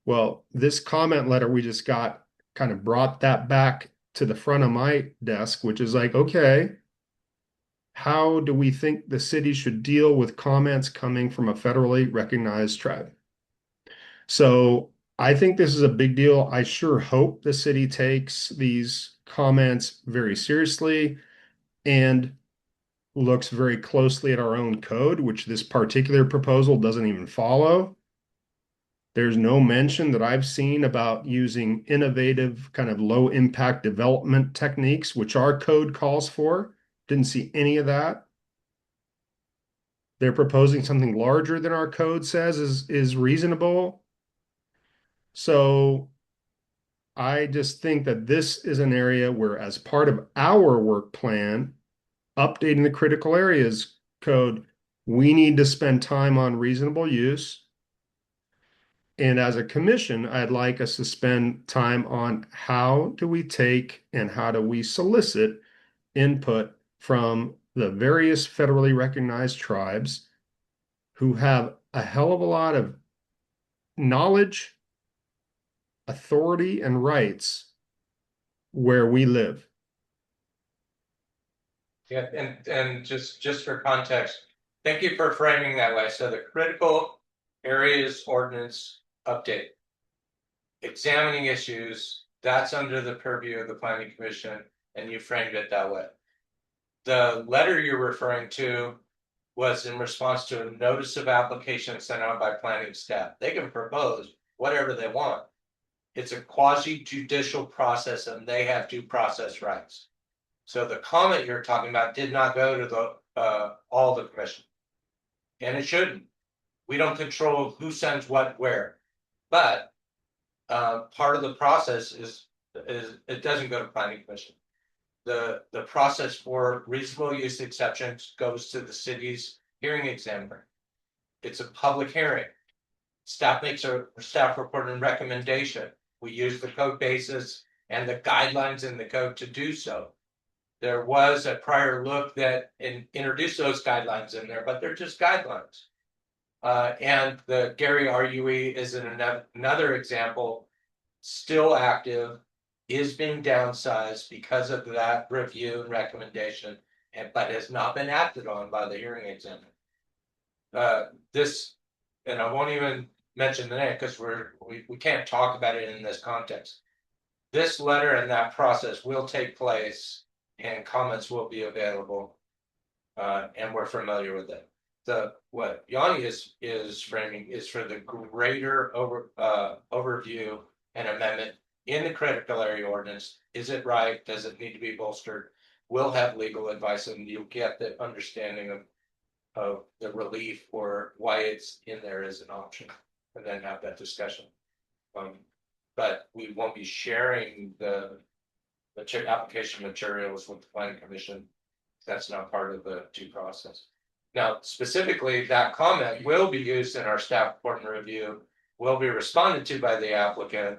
Well, this comment letter we just got kind of brought that back to the front of my desk, which is like, okay, how do we think the city should deal with comments coming from a federally recognized tribe? So I think this is a big deal. I sure hope the city takes these comments very seriously and looks very closely at our own code, which this particular proposal doesn't even follow. There's no mention that I've seen about using innovative kind of low impact development techniques, which our code calls for. Didn't see any of that. They're proposing something larger than our code says is reasonable. So I just think that this is an area where, as part of our work plan, updating the critical areas code, we need to spend time on reasonable use. And as a commission, I'd like us to spend time on how do we take and how do we solicit input from the various federally recognized tribes who have a hell of a lot of knowledge, authority, and rights where we live. Yeah, and just for context, thank you for framing that way. So the critical areas ordinance update, examining issues, that's under the purview of the planning commission, and you framed it that way. The letter you're referring to was in response to a notice of application sent out by planning staff. They can propose whatever they want. It's a quasi judicial process and they have due process rights. So the comment you're talking about did not go to the all the commission, and it shouldn't. We don't control who sends what where, but part of the process is it doesn't go to planning commission. The process for reasonable use exceptions goes to the city's hearing examiner. It's a public hearing. Staff makes a staff report and recommendation. We use the code basis and the guidelines in the code to do so. There was a prior look that introduced those guidelines in there, but they're just guidelines. And the Gary RUE is another example, still active, is being downsized because of that review and recommendation, but has not been acted on by the hearing examiner. This, and I won't even mention the name because we can't talk about it in this context. This letter and that process will take place and comments will be available. And we're familiar with it. What Yanni is framing is for the greater overview and amendment in the critical area ordinance. Is it right? Does it need to be bolstered? We'll have legal advice and you'll get the understanding of the relief or why it's in there as an option, and then have that discussion. But we won't be sharing the application materials with the planning commission. That's not part of the due process. Now, specifically, that comment will be used in our staff report and review, will be responded to by the applicant,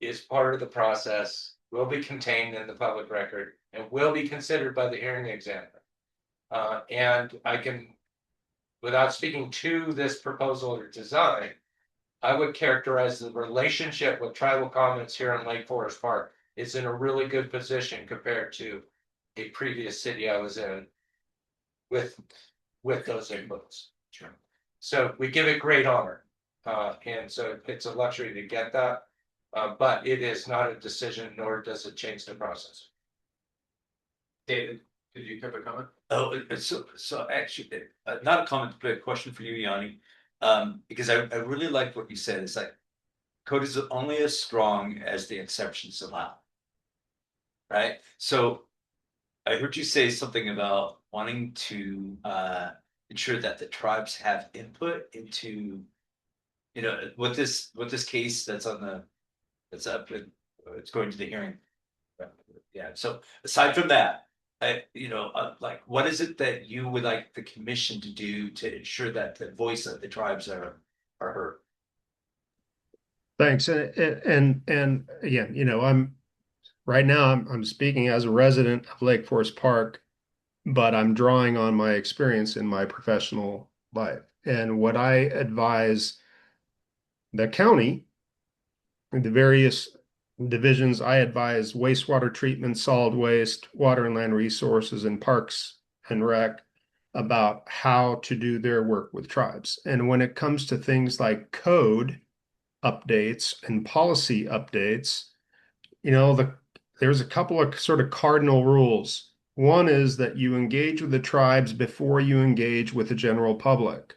is part of the process, will be contained in the public record, and will be considered by the hearing examiner. And I can, without speaking to this proposal or design, I would characterize the relationship with tribal comments here in Lake Forest Park is in a really good position compared to a previous city I was in with those inputs. Sure. So we give it great honor. And so it's a luxury to get that. But it is not a decision, nor does it change the process. David, did you have a comment? Oh, so actually, not a comment, but a question for you, Yanni. Because I really like what you said. It's like code is only as strong as the exceptions allow. Right? So I heard you say something about wanting to ensure that the tribes have input into, you know, what this case that's up and it's going to the hearing. Yeah. So aside from that, like, what is it that you would like the commission to do to ensure that the voice of the tribes are heard? Thanks. And again, you know, I'm speaking as a resident of Lake Forest Park, but I'm drawing on my experience in my professional life. And what I advise the county and the various divisions, I advise wastewater treatment, solid waste, water and land resources, and parks and rec about how to do their work with tribes. And when it comes to things like code updates and policy updates, you know, there's a couple of sort of cardinal rules. One is that you engage with the tribes before you engage with the general public.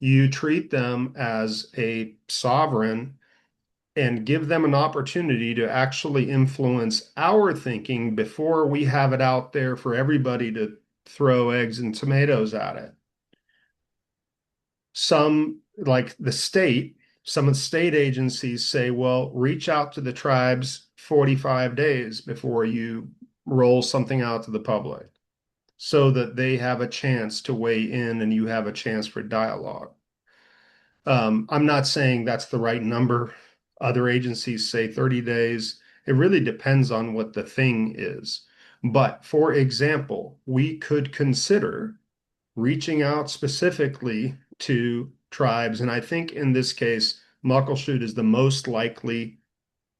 You treat them as a sovereign and give them an opportunity to actually influence our thinking before we have it out there for everybody to throw eggs and tomatoes at it. Some, like the state, some of the state agencies say, well, reach out to the tribes 45 days before you roll something out to the public so that they have a chance to weigh in and you have a chance for dialogue. I'm not saying that's the right number. Other agencies say 30 days. It really depends on what the thing is. But for example, we could consider reaching out specifically to tribes. And I think in this case, Muckleshoot is the most likely,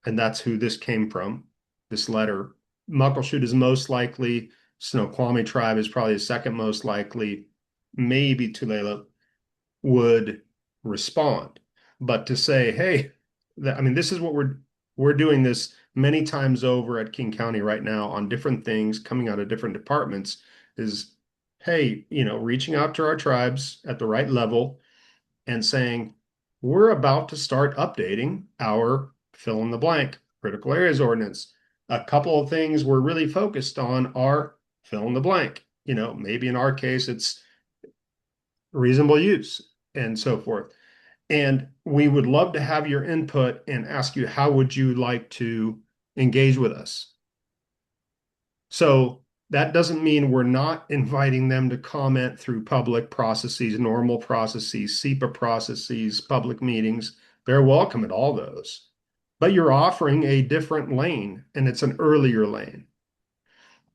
and that's who this came from, this letter. Muckleshoot is most likely. Snoqualmie tribe is probably the second most likely. Maybe Tulalip would respond. But to say, hey, I mean, this is what we're doing this many times over at King County right now on different things coming out of different departments is, hey, you know, reaching out to our tribes at the right level and saying, we're about to start updating our fill in the blank critical areas ordinance. A couple of things we're really focused on are fill in the blank. You know, maybe in our case, it's reasonable use and so forth. And we would love to have your input and ask you, how would you like to engage with us? So that doesn't mean we're not inviting them to comment through public processes, normal processes, SEPA processes, public meetings. They're welcome at all those. But you're offering a different lane, and it's an earlier lane.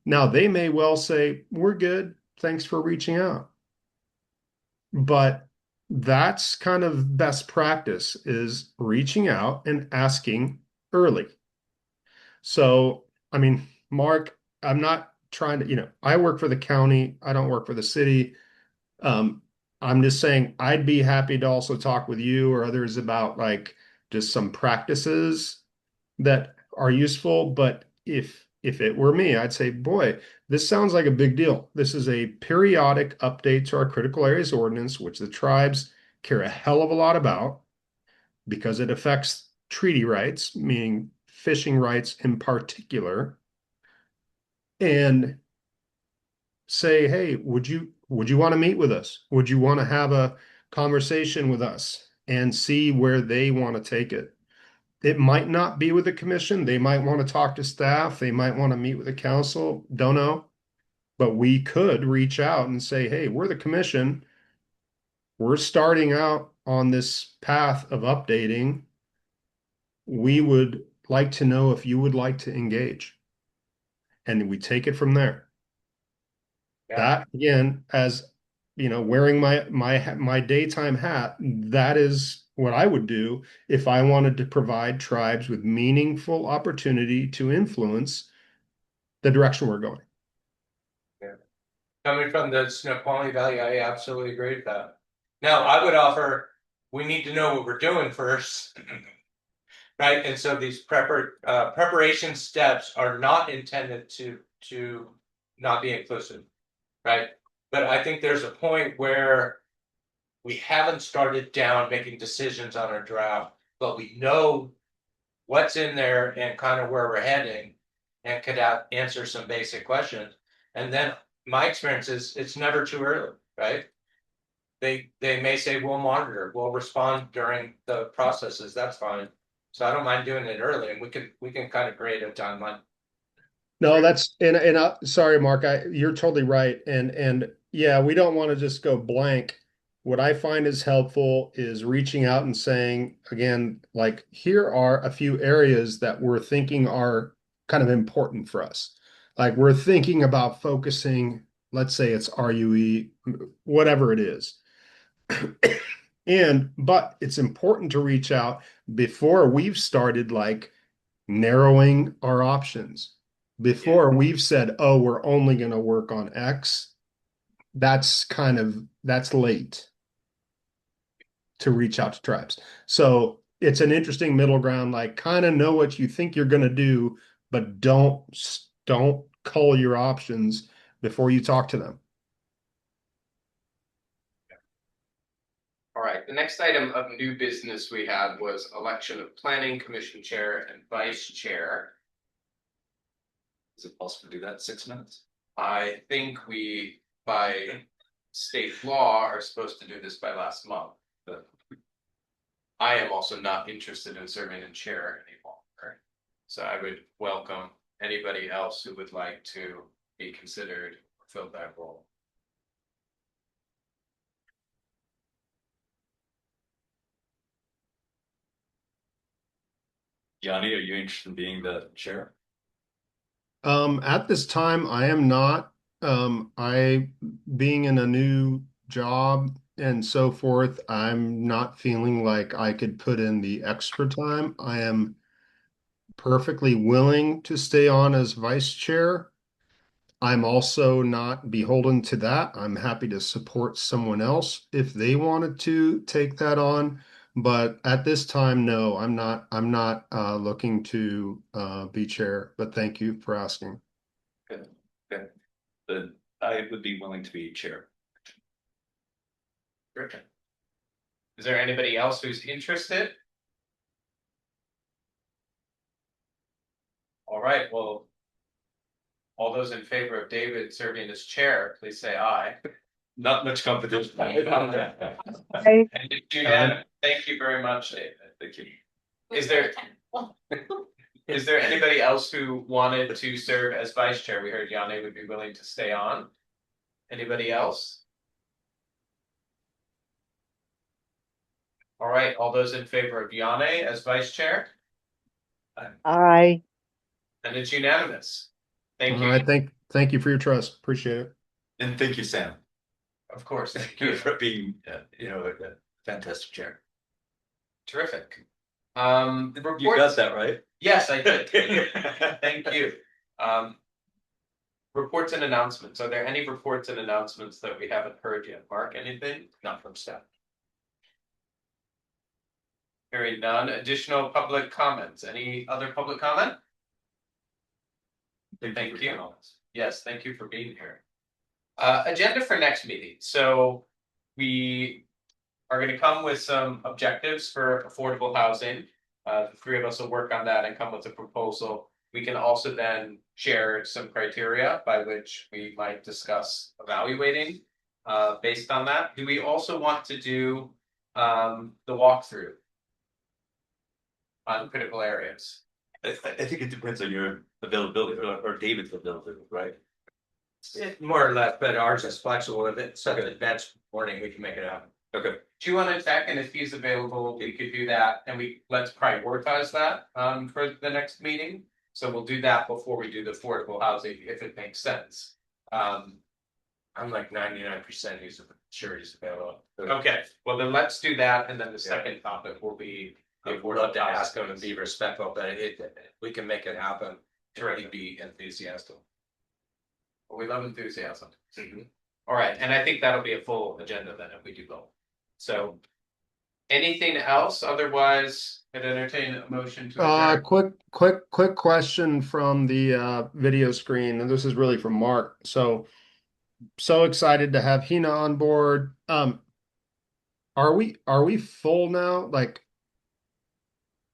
Now, they may well say, we're good. Thanks for reaching out. But that's kind of best practice is reaching out and asking early. So, I mean, Mark, I'm not trying to, I work for the county. I don't work for the city. Um, I'm just saying I'd be happy to also talk with you or others about like just some practices that are useful. But if it were me, I'd say, boy, this sounds like a big deal. This is a periodic update to our critical areas ordinance, which the tribes care a hell of a lot about because it affects treaty rights, meaning fishing rights in particular. And say, hey, would you want to meet with us? Would you want to have a conversation with us and see where they want to take it? It might not be with the commission. They might want to talk to staff. They might want to meet with the council. Don't know. But we could reach out and say, hey, we're the commission. We're starting out on this path of updating. We would like to know if you would like to engage. And we take it from there. That again, as wearing my daytime hat, that is what I would do if I wanted to provide tribes with meaningful opportunity to influence the direction we're going. Yeah. Coming from the Snoqualmie Valley, I absolutely agree with that. Now, I would offer, we need to know what we're doing first. Right, and so these preparation steps are not intended to not be inclusive, right? But I think there's a point where we haven't started down making decisions on our draft, but we know what's in there and kind of where we're heading and could answer some basic questions. And then my experience is it's never too early, right? They may say we'll monitor, we'll respond during the processes, that's fine. So I don't mind doing it early and we can kind of create a timeline. No, that's sorry, Mark, you're totally right. And yeah, we don't want to just go blank. What I find is helpful is reaching out and saying, again, like, here are a few areas that we're thinking are kind of important for us. Like we're thinking about focusing, let's say it's RUE, whatever it is. But it's important to reach out before we've started like narrowing our options. Before we've said, oh, we're only going to work on X, that's late to reach out to tribes. So it's an interesting middle ground, like kind of know what you think you're going to do, but don't cull your options before you talk to them. All right, the next item of new business we had was election of planning commission chair and vice chair. Is it possible to do that in 6 minutes? I think we, by state law, are supposed to do this by last month. But I am also not interested in serving in chair anymore. So I would welcome anybody else who would like to be considered or fill that role. Yanni, are you interested in being the chair? At this time, I am not. I being in a new job and so forth, I'm not feeling like I could put in the extra time. I am perfectly willing to stay on as vice chair. I'm also not beholden to that. I'm happy to support someone else if they wanted to take that on. But at this time, no, I'm not looking to be chair, but thank you for asking. Okay. Okay. Then I would be willing to be chair. Terrific. Is there anybody else who's interested? All right, well, all those in favor of David serving as chair, please say aye. Not much competition. Aye. And thank you very much, David. Thank you. Is there anybody else who wanted to serve as vice chair? We heard Yanni would be willing to stay on. Anybody else? All right, all those in favor of Yanni as vice chair? Aye. And it's unanimous. Thank All you. right, Thank you for your trust. Appreciate it. And thank you, Sam, Of course, thank you. for being, a fantastic chair. Terrific. The You got reports, that right? yes, I did. Thank you. Reports and announcements. Are there any reports and announcements that we haven't heard yet? Mark, anything? Not from staff. Hearing none. Additional public comments. Any other public comment? Thank you. Yes, thank you for being here. Agenda for next meeting. So we are going to come with some objectives for affordable housing. The three of us will work on that and come with a proposal. We can also then share some criteria by which we might discuss evaluating based on that. Do we also want to do the walkthrough on critical areas? I think it depends on your availability or David's availability, right? More or less, but ours is flexible. If it's such an advanced warning, we can make it happen. Okay. Do you want to check, and if he's available, we could do that, and let's prioritize that for the next meeting. So we'll do that before we do the affordable housing, if it makes sense. I'm like 99% sure he's available. Okay, well then let's do that, and then the second topic will be. I would love to ask him and be respectful, but we can make it happen. He'd be enthusiastic. Well, we love enthusiasm. All right, and I think that'll be a full agenda then if we do both. So, anything else? Otherwise, I'd entertain a motion to adjourn. Quick question from the video screen, and this is really from Mark. So excited to have Hina on board. Are we full now? Like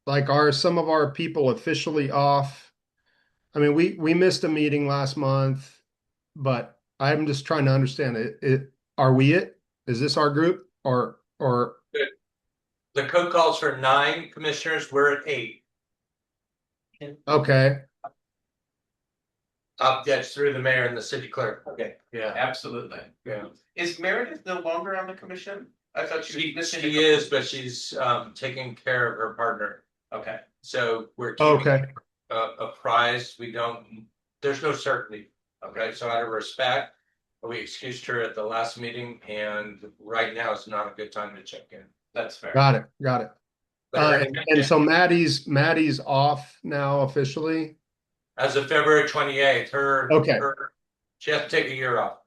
are some of our people officially off? I mean, we missed a meeting last month, but I'm just trying to understand it. Are we it? Is this our group or? The code calls for 9 commissioners. We're at 8. Okay. That's through the mayor and the city clerk. Okay. Yeah, absolutely. Yeah. Is Meredith no longer on the commission? I thought she is, but she's taking care of her partner. Okay. So we're keeping Okay. apprised. There's no certainty. Okay. So out of respect, we excused her at the last meeting, and right now is not a good time to check in. That's fair. Got it. And so Maddie's off now officially. As of February 28th, Okay. She has to take a year off.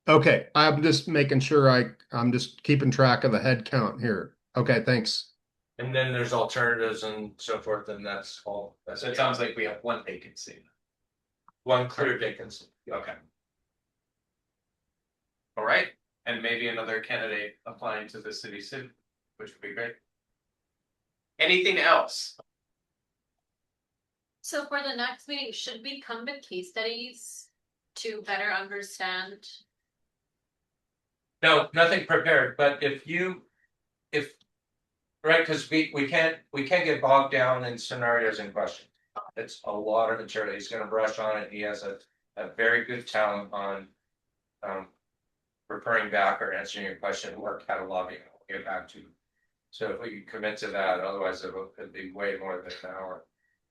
Okay, I'm just making sure I'm just keeping track of the head count here. Okay, thanks. And then there's alternatives and so forth, and that's all. So it sounds like we have one vacancy. One clear vacancy. Okay. All right, and maybe another candidate applying to the city soon, which would be great. Anything else? So for the next meeting, should we come with case studies to better understand? No, nothing prepared, but right, because we can't get bogged down in scenarios and questions. It's a lot of material. He's gonna brush on it. He has a very good talent on referring back or answering your question or cataloging. We'll get back to you. So if we can commit to that, otherwise it'd be way more than an hour.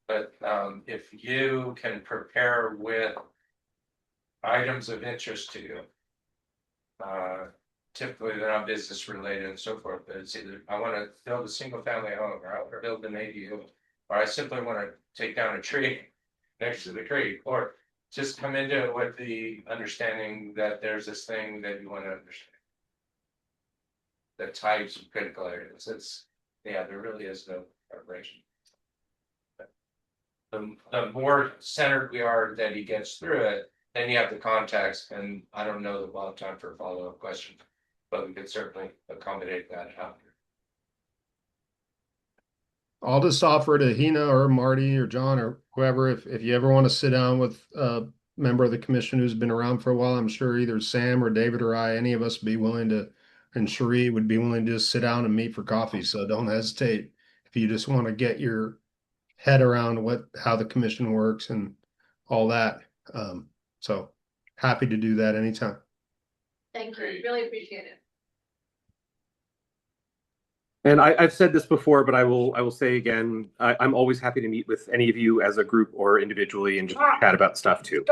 But if you can prepare with items of interest to you, typically they're not business related and so forth, but it's either I want to build a single family home, or I want to build an ADU, or I simply want to take down a tree next to the creek, or just come into it with the understanding that there's this thing that you want to understand. The types of critical areas. There really is no preparation. The more centered we are that he gets through it, then you have the context, and I don't know that we'll have time for a follow-up question, but we could certainly accommodate that after. I'll just offer to Hina or Marty or John or whoever, if you ever want to sit down with a member of the commission who's been around for a while, I'm sure either Sam or David or I, any of us would be willing to, and Cherie would be willing to just sit down and meet for coffee. So don't hesitate if you just want to get your head around how the commission works and all that. So happy to do that anytime. Thank you, really appreciate it. And I've said this before, but I will say again, I'm always happy to meet with any of you as a group or individually and just chat about stuff too.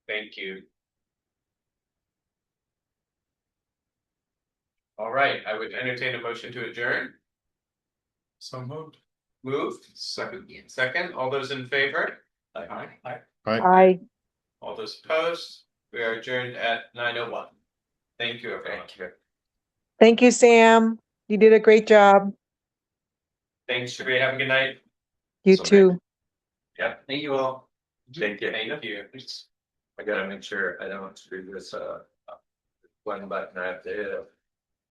Thank you. All right, I would entertain a motion to adjourn. So moved. Moved. Second, all those in favor? Aye. I All those opposed? We are adjourned at 9:01. Thank you, everyone. thank you, Sam. You did a great job. Thanks, Sheree. Have a good night. You So too. Yeah. Thank you all. Thank you. Thank you. I gotta make sure I don't screw this one button I have to hit.